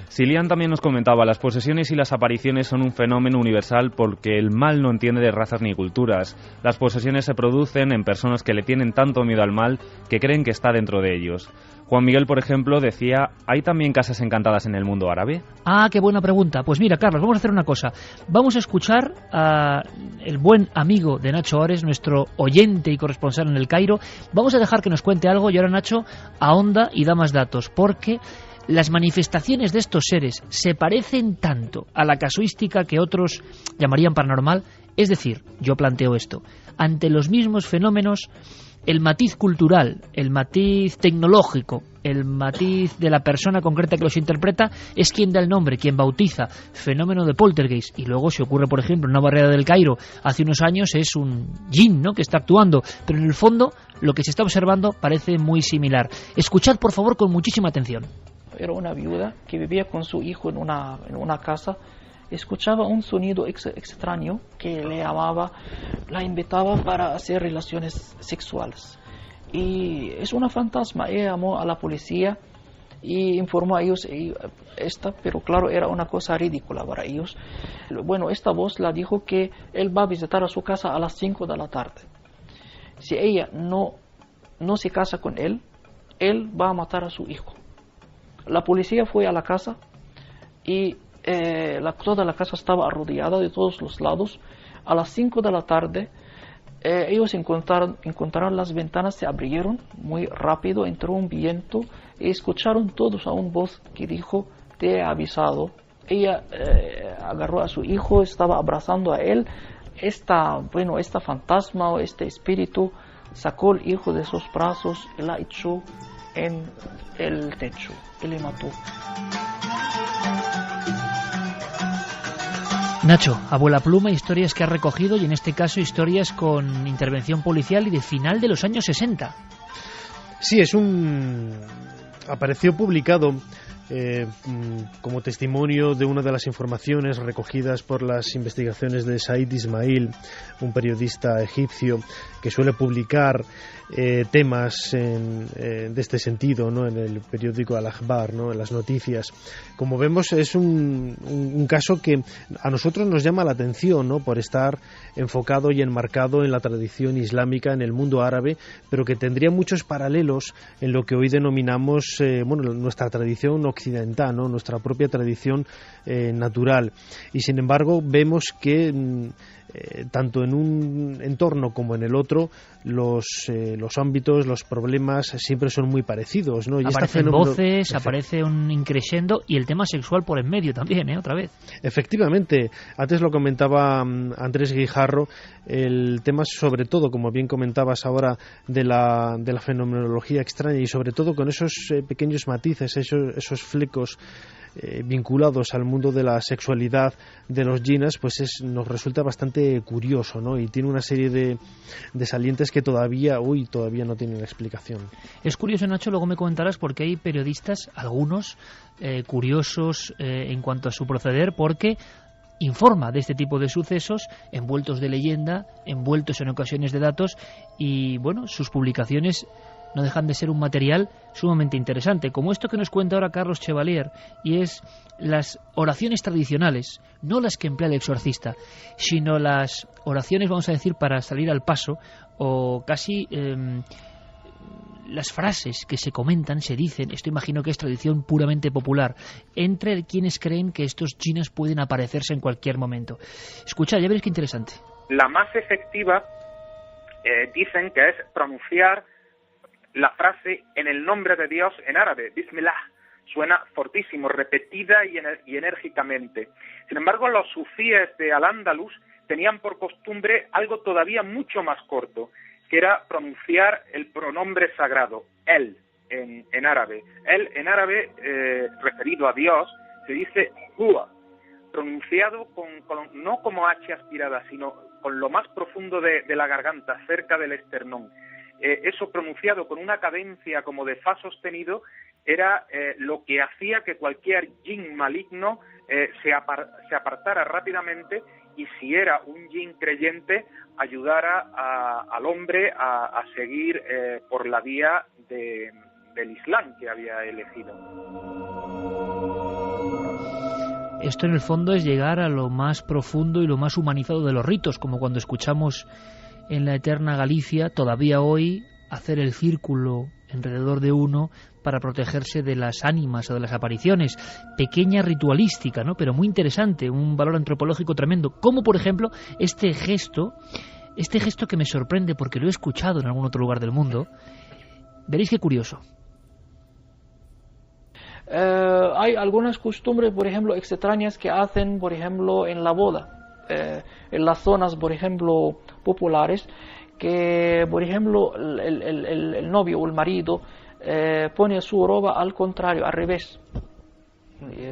[SPEAKER 6] Silian también nos comentaba, las posesiones y las apariciones son un fenómeno universal porque el mal no entiende de razas ni culturas. Las posesiones se producen en personas que le tienen tanto miedo al mal que creen que está dentro de ellos. Juan Miguel, por ejemplo, decía, ¿hay también casas encantadas en el mundo árabe?
[SPEAKER 1] Ah, qué buena pregunta. Pues mira, Carlos, vamos a hacer una cosa. Vamos a escuchar a el buen amigo de Nacho Ores, nuestro oyente y corresponsal en el Cairo. Vamos a dejar que nos cuente algo y ahora Nacho ahonda y da más datos, porque las manifestaciones de estos seres se parecen tanto a la casuística que otros llamarían paranormal. Es decir, yo planteo esto, ante los mismos fenómenos, el matiz cultural, el matiz tecnológico, el matiz de la persona concreta que los interpreta es quien da el nombre, quien bautiza. Fenómeno de poltergeist. Y luego si ocurre, por ejemplo, en una barriada del Cairo hace unos años, es un jinn, ¿no?, que está actuando. Pero en el fondo, lo que se está observando parece muy similar. Escuchad, por favor, con muchísima atención.
[SPEAKER 14] Era una viuda que vivía con su hijo en una casa. Escuchaba un sonido extraño que le llamaba, la invitaba para hacer relaciones sexuales. Y es una fantasma. Ella llamó a la policía y informó a ellos pero claro, era una cosa ridícula para ellos. Bueno, esta voz la dijo que él va a visitar a su casa a las 5 de la tarde. Si ella no se casa con él va a matar a su hijo. La policía fue a la casa y toda la casa estaba arrodillada de todos los lados. A las 5 de la tarde ellos encontraron las ventanas, se abrieron muy rápido, entró un viento y escucharon todos a una voz que dijo, te he avisado. Ella agarró a su hijo, estaba abrazando a él. Esta fantasma o este espíritu sacó el hijo de sus brazos y la echó en el techo y le mató.
[SPEAKER 1] Nacho, abuela pluma, historias que has recogido y en este caso historias con intervención policial y de final de los años 60.
[SPEAKER 13] Sí, apareció publicado como testimonio de una de las informaciones recogidas por las investigaciones de Said Ismail, un periodista egipcio que suele publicar temas de este sentido, ¿no?, en el periódico Al-Akhbar, ¿no?, en las noticias. Como vemos, es un caso que a nosotros nos llama la atención, ¿no?, por estar enfocado y enmarcado en la tradición islámica, en el mundo árabe, pero que tendría muchos paralelos en lo que hoy denominamos nuestra tradición occidental, ¿no?, nuestra propia tradición natural. Y sin embargo vemos que tanto en un entorno como en el otro los ámbitos, los problemas siempre son muy parecidos, ¿no? Y
[SPEAKER 1] aparecen voces, aparece un increscendo y el tema sexual por en medio también, otra vez.
[SPEAKER 13] Efectivamente, antes lo comentaba Andrés Guijarro, el tema sobre todo, como bien comentabas ahora, de la fenomenología extraña y sobre todo con esos pequeños matices, esos flecos vinculados al mundo de la sexualidad de los jinnas, pues nos resulta bastante curioso, ¿no? Y tiene una serie de salientes que todavía no tienen explicación.
[SPEAKER 1] Es curioso, Nacho, luego me comentarás porque hay periodistas, algunos curiosos en cuanto a su proceder, porque informa de este tipo de sucesos envueltos de leyenda, envueltos en ocasiones de datos y, bueno, sus publicaciones no dejan de ser un material sumamente interesante, como esto que nos cuenta ahora Carlos Chevalier, y es las oraciones tradicionales, no las que emplea el exorcista, sino las oraciones, vamos a decir, para salir al paso, o casi las frases que se comentan, se dicen, esto imagino que es tradición puramente popular, entre quienes creen que estos jinns pueden aparecerse en cualquier momento. Escucha, ya veréis qué interesante.
[SPEAKER 7] La más efectiva dicen que es pronunciar la frase en el nombre de Dios en árabe, Bismillah. Suena fortísimo, repetida y enérgicamente. Sin embargo, los sufíes de Al-Ándalus tenían por costumbre algo todavía mucho más corto, que era pronunciar el pronombre sagrado, él, en árabe. Él, en árabe, referido a Dios, se dice Hua, pronunciado no como H aspirada, sino con lo más profundo de la garganta, cerca del esternón. Eso pronunciado con una cadencia como de fa sostenido era lo que hacía que cualquier jinn maligno se apartara rápidamente y, si era un jinn creyente, ayudara al hombre a seguir por la vía del Islam que había elegido.
[SPEAKER 1] esto en el fondo es llegar a lo más profundo y lo más humanizado de los ritos, como cuando escuchamos en la eterna Galicia, todavía hoy, hacer el círculo alrededor de uno para protegerse de las ánimas o de las apariciones. Pequeña ritualística, ¿no? Pero muy interesante, un valor antropológico tremendo. Como, por ejemplo, este gesto que me sorprende porque lo he escuchado en algún otro lugar del mundo. Veréis qué curioso.
[SPEAKER 14] Hay algunas costumbres, por ejemplo, extrañas que hacen, por ejemplo, en la boda, en las zonas, por ejemplo, populares, que, por ejemplo, el novio o el marido pone su ropa al contrario, al revés.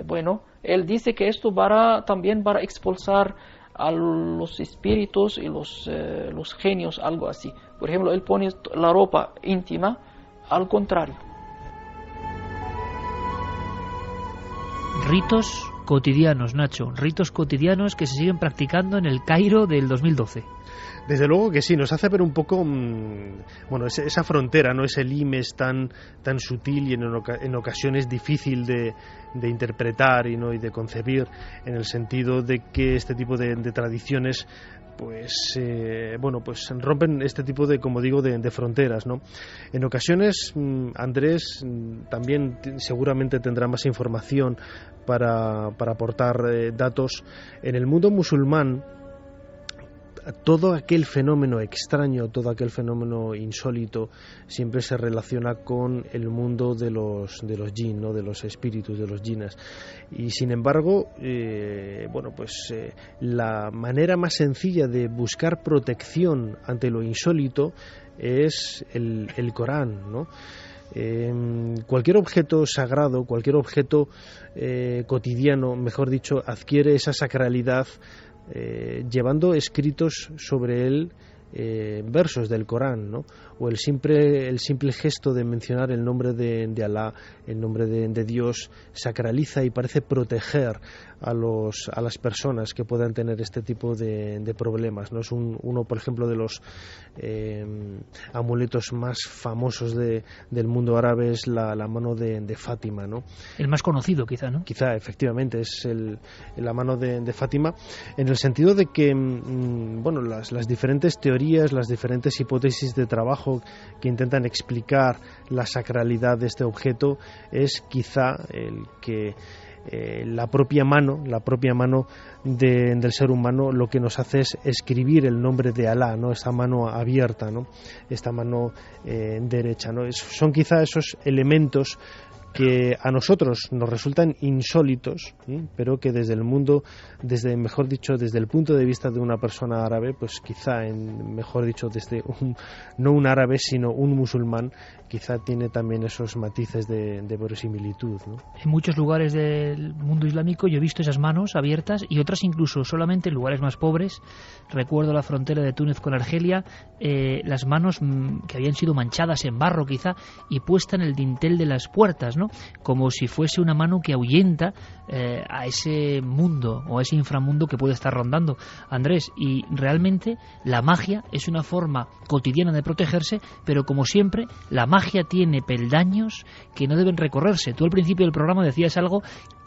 [SPEAKER 14] Bueno, él dice que esto también para expulsar a los espíritus y los genios, algo así. Por ejemplo, él pone la ropa íntima al contrario.
[SPEAKER 1] Ritos cotidianos, Nacho, ritos cotidianos que se siguen practicando en el Cairo del 2012.
[SPEAKER 13] Desde luego que sí, nos hace ver un poco, bueno, esa frontera, ¿no? Ese limes tan sutil y en ocasiones difícil de interpretar y de concebir, en el sentido de que este tipo de tradiciones pues rompen este tipo de, como digo, de fronteras, ¿no? En ocasiones, Andrés también seguramente tendrá más información para aportar datos. En el mundo musulmán, todo aquel fenómeno extraño, todo aquel fenómeno insólito siempre se relaciona con el mundo de los jinn, ¿no? De los espíritus, de los jinnas. Y sin embargo, la manera más sencilla de buscar protección ante lo insólito es el Corán, ¿no? Cualquier objeto sagrado, cualquier objeto cotidiano, mejor dicho, adquiere esa sacralidad llevando escritos sobre él versos del Corán, ¿no? O el simple gesto de mencionar el nombre de Alá, el nombre de Dios, sacraliza y parece proteger a las personas que puedan tener este tipo de problemas, ¿no? Es uno, por ejemplo, de los amuletos más famosos del mundo árabe, es la mano de Fátima, ¿no?
[SPEAKER 1] El más conocido, quizá, ¿no?
[SPEAKER 13] Quizá, efectivamente, es la mano de Fátima, en el sentido de que las diferentes teorías, las diferentes hipótesis de trabajo que intentan explicar la sacralidad de este objeto es quizá el que la propia mano del ser humano lo que nos hace es escribir el nombre de Alá, ¿no? Esta mano abierta, ¿no? Esta mano derecha, ¿no? Son quizá esos elementos que a nosotros nos resultan insólitos, pero que desde el mundo, desde el punto de vista de una persona árabe, pues quizá, desde no un árabe, sino un musulmán, quizá tiene también esos matices de verosimilitud, ¿no?
[SPEAKER 1] En muchos lugares del mundo islámico yo he visto esas manos abiertas y otras incluso solamente en lugares más pobres. Recuerdo la frontera de Túnez con Argelia, las manos que habían sido manchadas en barro quizá y puesta en el dintel de las puertas, ¿no? Como si fuese una mano que ahuyenta a ese mundo o a ese inframundo que puede estar rondando, Andrés. Y realmente la magia es una forma cotidiana de protegerse, pero como siempre la magia tiene peldaños que no deben recorrerse. Tú al principio del programa decías algo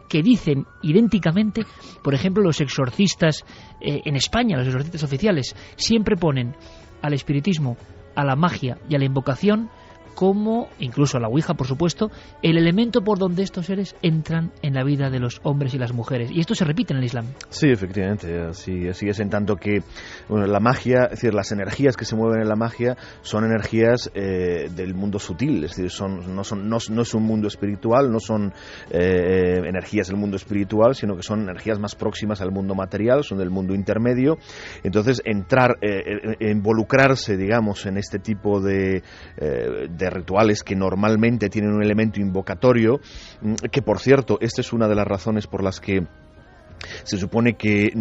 [SPEAKER 1] que dicen idénticamente, por ejemplo, los exorcistas en España, los exorcistas oficiales, siempre ponen al espiritismo, a la magia y a la invocación como, incluso a la Ouija, por supuesto, el elemento por donde estos seres entran en la vida de los hombres y las mujeres. Y esto se repite en el Islam.
[SPEAKER 2] Sí, efectivamente, así es, en tanto que la magia, es decir, las energías que se mueven en la magia son energías del mundo sutil, es decir, no es un mundo espiritual, no son energías del mundo espiritual, sino que son energías más próximas al mundo material, son del mundo intermedio. Entonces, involucrarse, digamos, en este tipo de rituales que normalmente tienen un elemento invocatorio, que por cierto, esta es una de las razones por las que Se supone que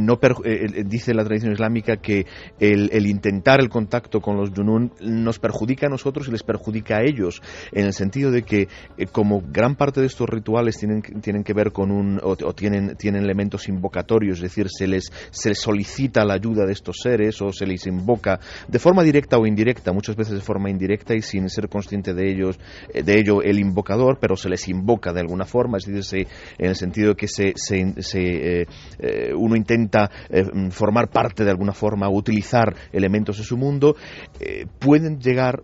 [SPEAKER 2] dice la tradición islámica que el intentar el contacto con los junún nos perjudica a nosotros y les perjudica a ellos, en el sentido de que como gran parte de estos rituales tienen que ver con tienen elementos invocatorios, es decir, se les solicita la ayuda de estos seres o se les invoca de forma directa o indirecta, muchas veces de forma indirecta y sin ser consciente de ello el invocador, pero se les invoca de alguna forma, es decir, en el sentido de que uno intenta formar parte de alguna forma, utilizar elementos de su mundo, pueden llegar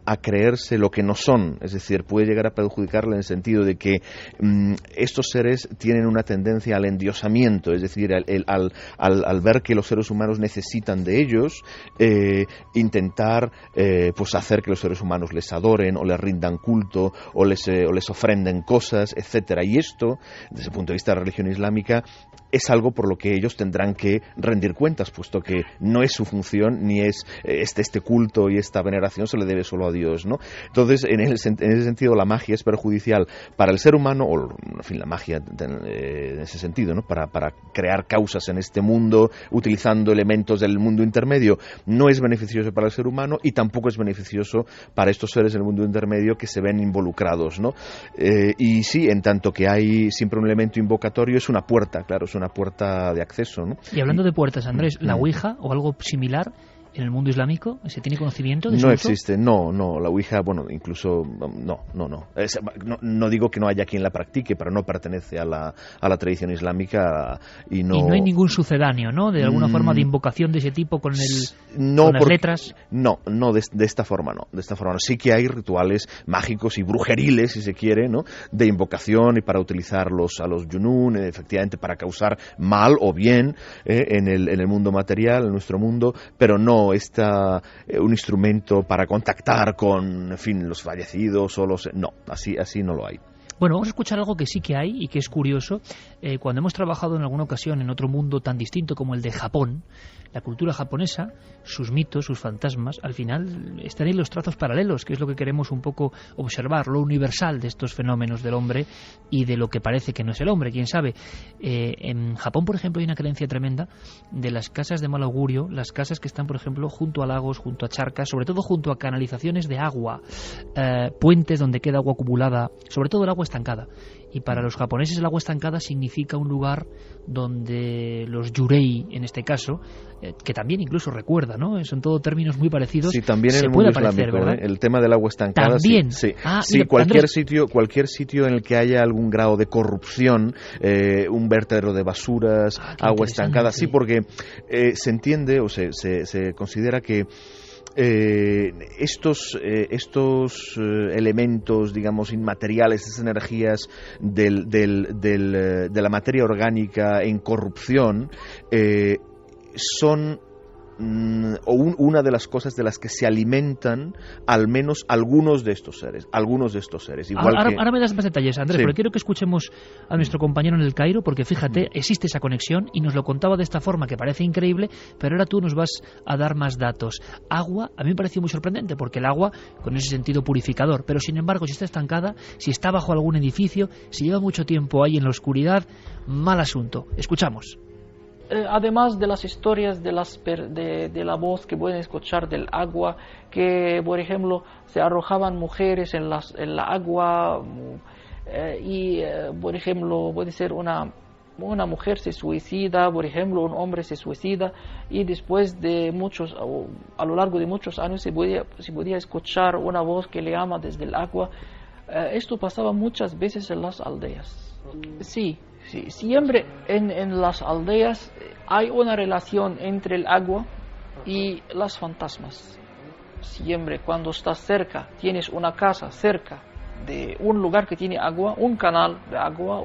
[SPEAKER 2] a creerse lo que no son, es decir, puede llegar a perjudicarle en el sentido de que estos seres tienen una tendencia al endiosamiento, es decir, al ver que los seres humanos necesitan de ellos, intentar pues hacer que los seres humanos les adoren o les rindan culto o les ofrenden cosas, etcétera. Y esto, desde el punto de vista de la religión islámica, es algo por lo que ellos tendrán que rendir cuentas, puesto que no es su función, ni es este culto y esta veneración se le debe solo a Dios, ¿no? Entonces, en ese sentido, la magia es perjudicial para el ser humano, o en fin, la magia en ese sentido, ¿no? Para crear causas en este mundo, utilizando elementos del mundo intermedio, no es beneficioso para el ser humano y tampoco es beneficioso para estos seres del mundo intermedio que se ven involucrados, ¿no? Y sí, en tanto que hay siempre un elemento invocatorio, es una puerta, claro, es una puerta de acceso, ¿no?
[SPEAKER 1] Y hablando de puertas, Andrés, ¿la Ouija o algo similar en el mundo islámico? ¿Se tiene conocimiento de eso?
[SPEAKER 2] No existe, no, la Ouija, bueno, incluso, no. No digo que no haya quien la practique, pero no pertenece a la tradición islámica y no...
[SPEAKER 1] Y no hay ningún sucedáneo, ¿no? De alguna forma de invocación de ese tipo con las letras.
[SPEAKER 2] No, de esta forma no. Sí que hay rituales mágicos y brujeriles, si se quiere, ¿no? De invocación y para utilizarlos a los junún, efectivamente para causar mal o bien en el mundo material, en nuestro mundo, pero no está un instrumento para contactar con, en fin, los fallecidos o los... No, así no lo hay.
[SPEAKER 1] Bueno, vamos a escuchar algo que sí que hay y que es curioso. Cuando hemos trabajado en alguna ocasión en otro mundo tan distinto como el de Japón, la cultura japonesa, sus mitos, sus fantasmas, al final están ahí los trazos paralelos, que es lo que queremos un poco observar, lo universal de estos fenómenos del hombre y de lo que parece que no es el hombre, quién sabe. En Japón, por ejemplo, hay una creencia tremenda de las casas de mal augurio, las casas que están, por ejemplo, junto a lagos, junto a charcas, sobre todo junto a canalizaciones de agua, puentes donde queda agua acumulada, sobre todo el agua estancada. Y para los japoneses el agua estancada significa un lugar donde los yurei, en este caso, que también incluso recuerda, ¿no? Son todo términos muy parecidos.
[SPEAKER 2] Sí, también en el mundo islámico, el tema del agua estancada.
[SPEAKER 1] También.
[SPEAKER 2] Sí,
[SPEAKER 1] mira,
[SPEAKER 2] cualquier sitio en el que haya algún grado de corrupción, un vertedero de basuras, agua estancada. Sí, porque se entiende o se considera que estos elementos, digamos, inmateriales, estas energías de la materia orgánica en corrupción, son una de las cosas de las que se alimentan al menos algunos de estos seres. Igual
[SPEAKER 1] ahora me das más detalles, Andrés,
[SPEAKER 2] sí.
[SPEAKER 1] Pero quiero que escuchemos a nuestro compañero en el Cairo, porque fíjate, existe esa conexión y nos lo contaba de esta forma que parece increíble, pero ahora tú nos vas a dar más datos. Agua, a mí me pareció muy sorprendente, porque el agua, con ese sentido purificador, pero sin embargo, si está estancada, si está bajo algún edificio, si lleva mucho tiempo ahí en la oscuridad, mal asunto. Escuchamos.
[SPEAKER 14] Además de las historias de la voz que pueden escuchar del agua, que por ejemplo se arrojaban mujeres en la agua y por ejemplo puede ser una mujer se suicida, por ejemplo un hombre se suicida y después de a lo largo de muchos años se podía escuchar una voz que le llama desde el agua. Esto pasaba muchas veces en las aldeas. Sí, siempre en las aldeas hay una relación entre el agua y las fantasmas. Siempre cuando estás cerca, tienes una casa cerca de un lugar que tiene agua, un canal de agua,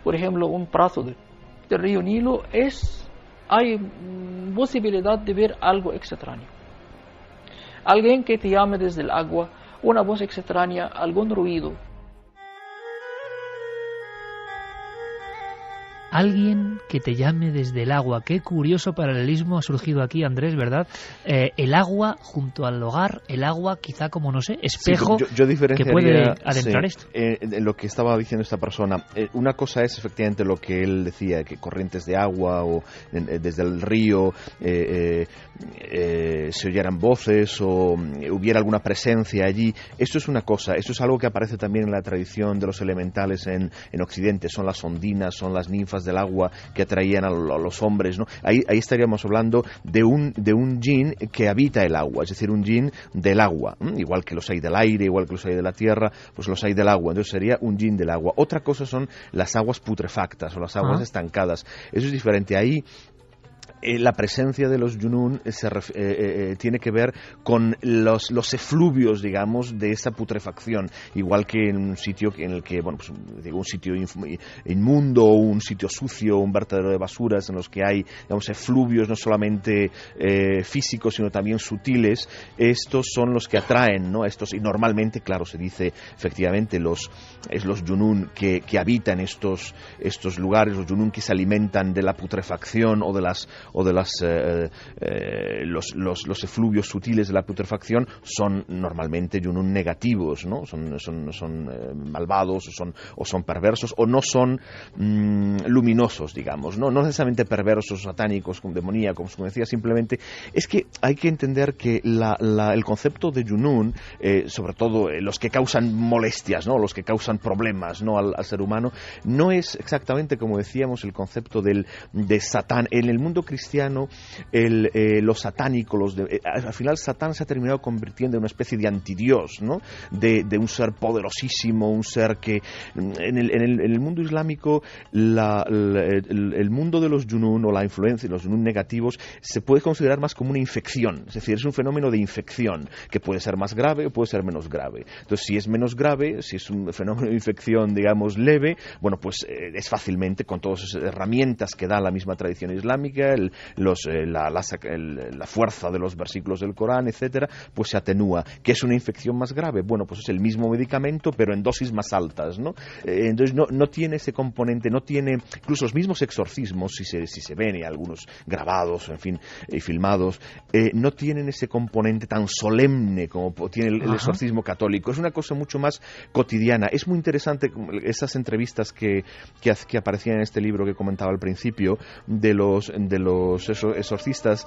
[SPEAKER 14] por ejemplo un brazo del río Nilo, hay posibilidad de ver algo extraño. Alguien que te llame desde el agua, una voz extraña, algún ruido.
[SPEAKER 1] alguien que te llame desde el agua. Qué curioso paralelismo ha surgido aquí, Andrés, ¿verdad? El agua junto al hogar, el agua quizá como, no sé, espejo
[SPEAKER 2] yo
[SPEAKER 1] que puede adentrar esto.
[SPEAKER 2] En lo que estaba diciendo esta persona, una cosa es efectivamente lo que él decía, que corrientes de agua o desde el río se oyeran voces o hubiera alguna presencia allí. Esto es una cosa, esto es algo que aparece también en la tradición de los elementales en Occidente. Son las ondinas, son las ninfas del agua que atraían a los hombres, ¿no? Ahí estaríamos hablando de un jin que habita el agua, es decir, un jin del agua, igual que los hay del aire, igual que los hay de la tierra, pues los hay del agua. Entonces sería un jin del agua. Otra cosa son las aguas putrefactas o las aguas estancadas. Eso es diferente. Ahí la presencia de los yunun tiene que ver con los efluvios, digamos, de esa putrefacción, igual que en un sitio en el que, bueno, pues digo, un sitio inmundo o un sitio sucio, un vertedero de basuras en los que hay, digamos, efluvios no solamente físicos sino también sutiles. Estos son los que atraen, ¿no? Estos, y normalmente, claro, se dice efectivamente los yunun que habitan estos lugares, los yunun que se alimentan de la putrefacción o de los efluvios sutiles de la putrefacción, son normalmente yunun negativos, ¿no? Son malvados o son perversos o no son luminosos, digamos, no necesariamente perversos, satánicos, demoníacos, como decía. Simplemente es que hay que entender que el concepto de yunun, sobre todo los que causan molestias, ¿no? Los que causan problemas, ¿no? al ser humano, no es exactamente, como decíamos, el concepto de Satán. En el mundo cristiano, los satánicos, al final Satán se ha terminado convirtiendo en una especie de antidios, ¿no? De un ser poderosísimo, un ser que en el mundo islámico el mundo de los yunun o la influencia de los yunun negativos se puede considerar más como una infección, es decir, es un fenómeno de infección que puede ser más grave o puede ser menos grave. Entonces, si es menos grave, si es un fenómeno de infección, digamos, leve, bueno, pues es fácilmente, con todas esas herramientas que da la misma tradición islámica, la fuerza de los versículos del Corán, etcétera, pues se atenúa. ¿Qué es una infección más grave? Bueno, pues es el mismo medicamento, pero en dosis más altas, ¿no? Entonces no tiene ese componente, no tiene, incluso los mismos exorcismos, si se ven, y algunos grabados, en fin, y filmados, no tienen ese componente tan solemne como tiene el exorcismo católico. Es una cosa mucho más cotidiana. Es muy interesante esas entrevistas que aparecían en este libro que comentaba al principio de los exorcistas,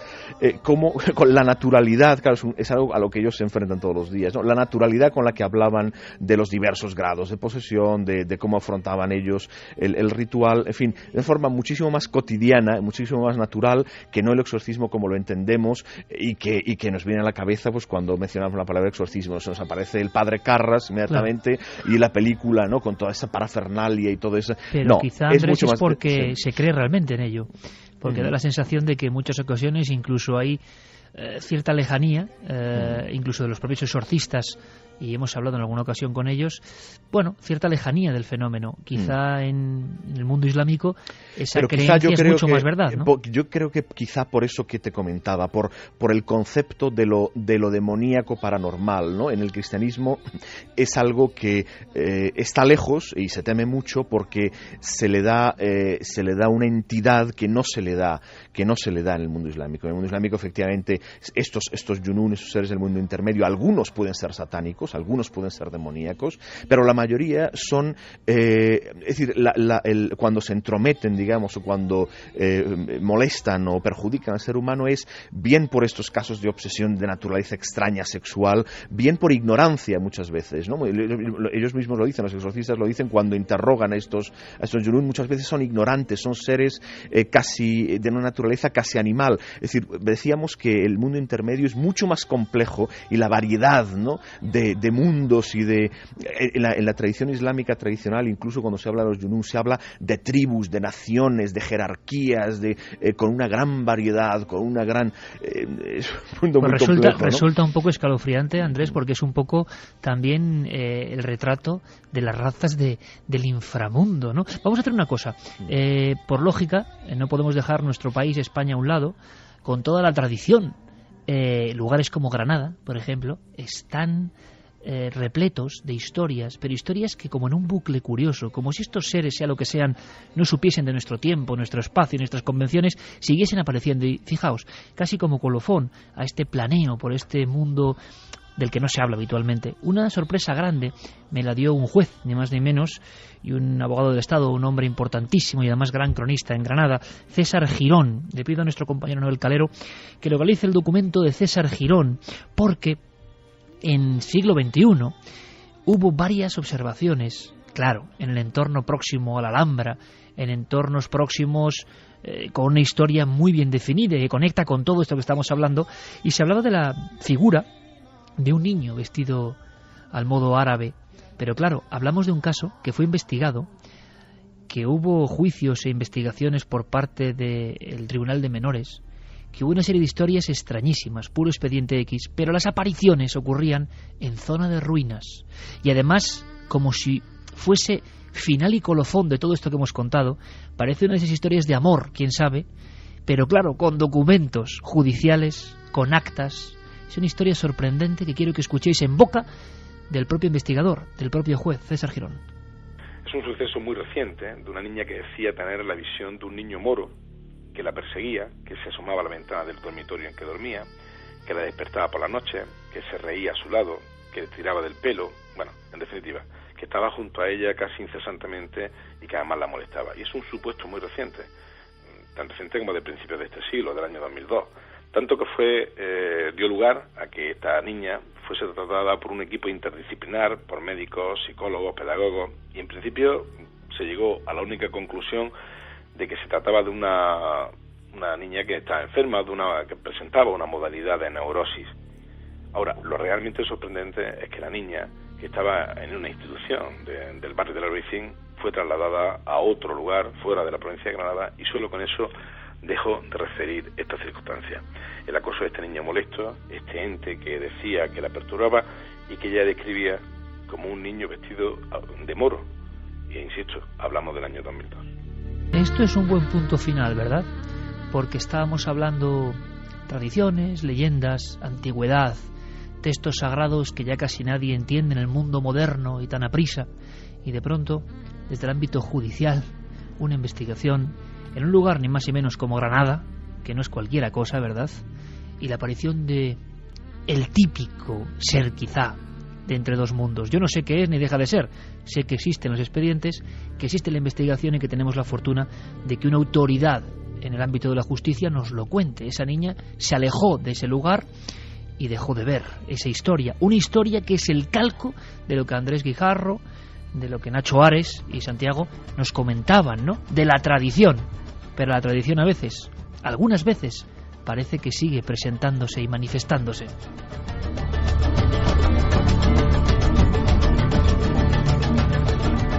[SPEAKER 2] como con la naturalidad, claro, es algo a lo que ellos se enfrentan todos los días, ¿no? La naturalidad con la que hablaban de los diversos grados de posesión, de cómo afrontaban ellos el ritual, en fin, de forma muchísimo más cotidiana, muchísimo más natural que no el exorcismo como lo entendemos y que nos viene a la cabeza pues cuando mencionamos la palabra exorcismo. Nos aparece el padre Carras inmediatamente, claro, y la película, ¿no? Con toda esa parafernalia y todo eso.
[SPEAKER 1] Pero
[SPEAKER 2] no,
[SPEAKER 1] quizá, Andrés, es porque
[SPEAKER 2] sí,
[SPEAKER 1] se cree realmente en ello, porque da la sensación de que en muchas ocasiones incluso hay cierta lejanía, incluso de los propios exorcistas, y hemos hablado en alguna ocasión con ellos, bueno, cierta lejanía del fenómeno. Quizá en el mundo islámico esa creencia es mucho más verdad, ¿no?
[SPEAKER 2] Yo creo que quizá por eso que te comentaba, por el concepto de lo demoníaco paranormal, ¿no? En el cristianismo es algo que está lejos y se teme mucho porque se le da una entidad que no se le da en el mundo islámico. En el mundo islámico, efectivamente, estos yunun, esos seres del mundo intermedio, algunos pueden ser satánicos, algunos pueden ser demoníacos, pero la mayoría son, es decir, cuando se entrometen, digamos, o cuando molestan o perjudican al ser humano, es bien por estos casos de obsesión de naturaleza extraña sexual, bien por ignorancia muchas veces, ¿no? Ellos mismos lo dicen, los exorcistas lo dicen cuando interrogan a estos yunun, muchas veces son ignorantes, son seres casi de una naturaleza casi animal. Es decir, decíamos que el mundo intermedio es mucho más complejo y la variedad, ¿no? de mundos y en la tradición islámica tradicional, incluso cuando se habla de los yunun, se habla de tribus, de naciones, de jerarquías, con una gran variedad, con una gran es un mundo
[SPEAKER 1] pues
[SPEAKER 2] muy complejo, ¿no?
[SPEAKER 1] Resulta un poco escalofriante, Andrés, porque es un poco también el retrato de las razas del inframundo, ¿no? Vamos a hacer una cosa, por lógica, no podemos dejar nuestro país, España, a un lado, con toda la tradición. Lugares como Granada, por ejemplo, están repletos de historias, pero historias que como en un bucle curioso, como si estos seres, sea lo que sean, no supiesen de nuestro tiempo, nuestro espacio, nuestras convenciones, siguiesen apareciendo. Y fijaos, casi como colofón a este planeo por este mundo del que no se habla habitualmente. Una sorpresa grande me la dio un juez, ni más ni menos, y un abogado del Estado, un hombre importantísimo y además gran cronista en Granada, César Girón. Le pido a nuestro compañero Noel Calero que localice el documento de César Girón, porque en siglo XXI hubo varias observaciones, claro, en el entorno próximo a la Alhambra, en entornos próximos con una historia muy bien definida y que conecta con todo esto que estamos hablando, y se hablaba de la figura de un niño vestido al modo árabe. Pero claro, hablamos de un caso que fue investigado, que hubo juicios e investigaciones por parte del Tribunal de Menores, que hubo una serie de historias extrañísimas, puro expediente X, pero las apariciones ocurrían en zona de ruinas. Y además, como si fuese final y colofón de todo esto que hemos contado, parece una de esas historias de amor, quién sabe, pero claro, con documentos judiciales, con actas. Es una historia sorprendente que quiero que escuchéis en boca del propio investigador, del propio juez, César Girón.
[SPEAKER 15] Es un suceso muy reciente de una niña que decía tener la visión de un niño moro que la perseguía, que se asomaba a la ventana del dormitorio en que dormía, que la despertaba por la noche, que se reía a su lado, que le tiraba del pelo, bueno, en definitiva, que estaba junto a ella casi incesantemente y que además la molestaba. Y es un supuesto muy reciente, tan reciente como de principios de este siglo, del año 2002, tanto que dio lugar a que esta niña fuese tratada por un equipo interdisciplinar, por médicos, psicólogos, pedagogos, y en principio se llegó a la única conclusión de que se trataba de una niña que estaba enferma, que presentaba una modalidad de neurosis. Ahora, lo realmente sorprendente es que la niña, que estaba en una institución del barrio de la Albaicín, fue trasladada a otro lugar fuera de la provincia de Granada, y solo con eso dejó de referir esta circunstancia. El acoso de este niño molesto, este ente que decía que la perturbaba y que ella describía como un niño vestido de moro. E insisto, hablamos del año 2002.
[SPEAKER 1] Esto es un buen punto final, ¿verdad? Porque estábamos hablando tradiciones, leyendas, antigüedad, textos sagrados que ya casi nadie entiende en el mundo moderno y tan aprisa, y de pronto, desde el ámbito judicial, una investigación en un lugar ni más ni menos como Granada, que no es cualquiera cosa, ¿verdad? Y la aparición de el típico ser quizá de entre dos mundos. Yo no sé qué es ni deja de ser. Sé que existen los expedientes, que existe la investigación y que tenemos la fortuna de que una autoridad en el ámbito de la justicia nos lo cuente. Esa niña se alejó de ese lugar y dejó de ver esa historia. Una historia que es el calco de lo que Andrés Guijarro, de lo que Nacho Ares y Santiago nos comentaban, ¿no? De la tradición. Pero la tradición a veces, algunas veces, parece que sigue presentándose y manifestándose.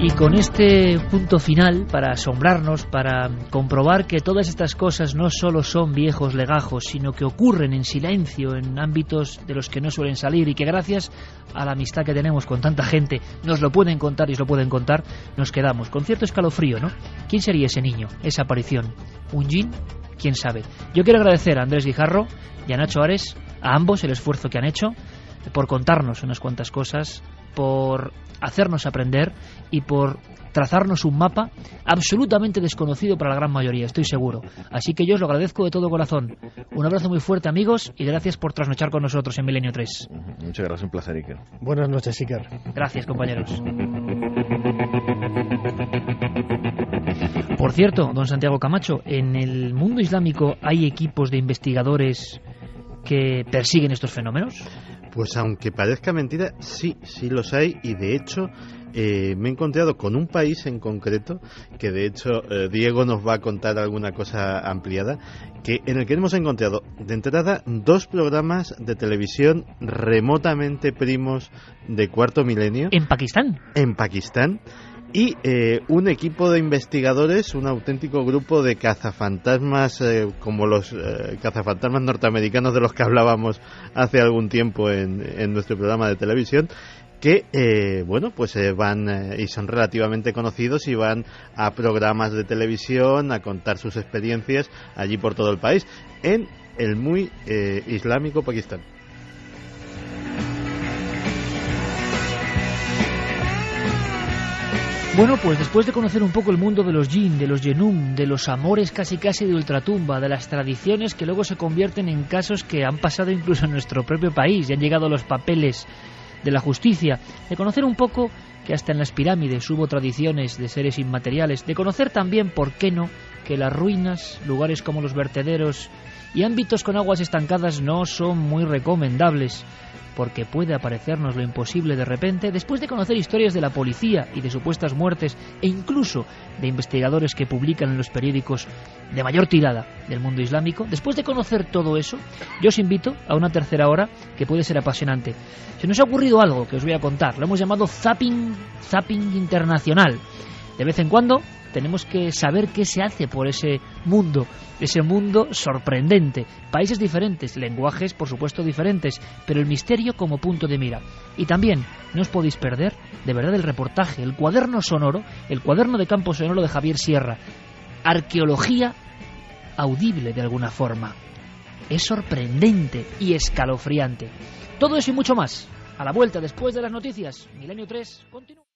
[SPEAKER 1] Y con este punto final, para asombrarnos, para comprobar que todas estas cosas no solo son viejos legajos, sino que ocurren en silencio, en ámbitos de los que no suelen salir, y que gracias a la amistad que tenemos con tanta gente nos lo pueden contar y os lo pueden contar, nos quedamos con cierto escalofrío, ¿no? ¿Quién sería ese niño, esa aparición? ¿Un djinn? ¿Quién sabe? Yo quiero agradecer a Andrés Guijarro y a Nacho Ares, a ambos el esfuerzo que han hecho por contarnos unas cuantas cosas, por hacernos aprender y por trazarnos un mapa absolutamente desconocido para la gran mayoría, estoy seguro. Así que yo os lo agradezco de todo corazón. Un abrazo muy fuerte, amigos, y gracias por trasnochar con nosotros en Milenio 3.
[SPEAKER 2] Muchas gracias, un placer, Iker.
[SPEAKER 13] Buenas noches, Iker.
[SPEAKER 1] Gracias, compañeros. Por cierto, don Santiago Camacho, en el mundo islámico hay equipos de investigadores que persiguen estos fenómenos.
[SPEAKER 3] Pues aunque parezca mentira, sí los hay, y de hecho me he encontrado con un país en concreto, que de hecho Diego nos va a contar alguna cosa ampliada, en el que hemos encontrado de entrada 2 programas de televisión remotamente primos de cuarto milenio.
[SPEAKER 1] ¿En Pakistán?
[SPEAKER 3] En Pakistán. Y un equipo de investigadores, un auténtico grupo de cazafantasmas, como los cazafantasmas norteamericanos de los que hablábamos hace algún tiempo en nuestro programa de televisión, que van y son relativamente conocidos y van a programas de televisión a contar sus experiencias allí por todo el país, en el muy islámico Pakistán.
[SPEAKER 1] Bueno, pues después de conocer un poco el mundo de los yin, de los yenum, de los amores casi de ultratumba, de las tradiciones que luego se convierten en casos que han pasado incluso en nuestro propio país y han llegado a los papeles de la justicia, de conocer un poco que hasta en las pirámides hubo tradiciones de seres inmateriales, de conocer también, ¿por qué no?, que las ruinas, lugares como los vertederos y ámbitos con aguas estancadas no son muy recomendables, porque puede aparecernos lo imposible de repente, después de conocer historias de la policía y de supuestas muertes, e incluso de investigadores que publican en los periódicos de mayor tirada del mundo islámico. Después de conocer todo eso, yo os invito a una tercera hora que puede ser apasionante. Se nos ha ocurrido algo que os voy a contar, lo hemos llamado zapping internacional. De vez en cuando tenemos que saber qué se hace por ese mundo sorprendente. Países diferentes, lenguajes por supuesto diferentes, pero el misterio como punto de mira. Y también no os podéis perder, de verdad, el reportaje, el cuaderno sonoro, el cuaderno de campo sonoro de Javier Sierra. Arqueología audible de alguna forma. Es sorprendente y escalofriante. Todo eso y mucho más. A la vuelta, después de las noticias. Milenio 3 continúa.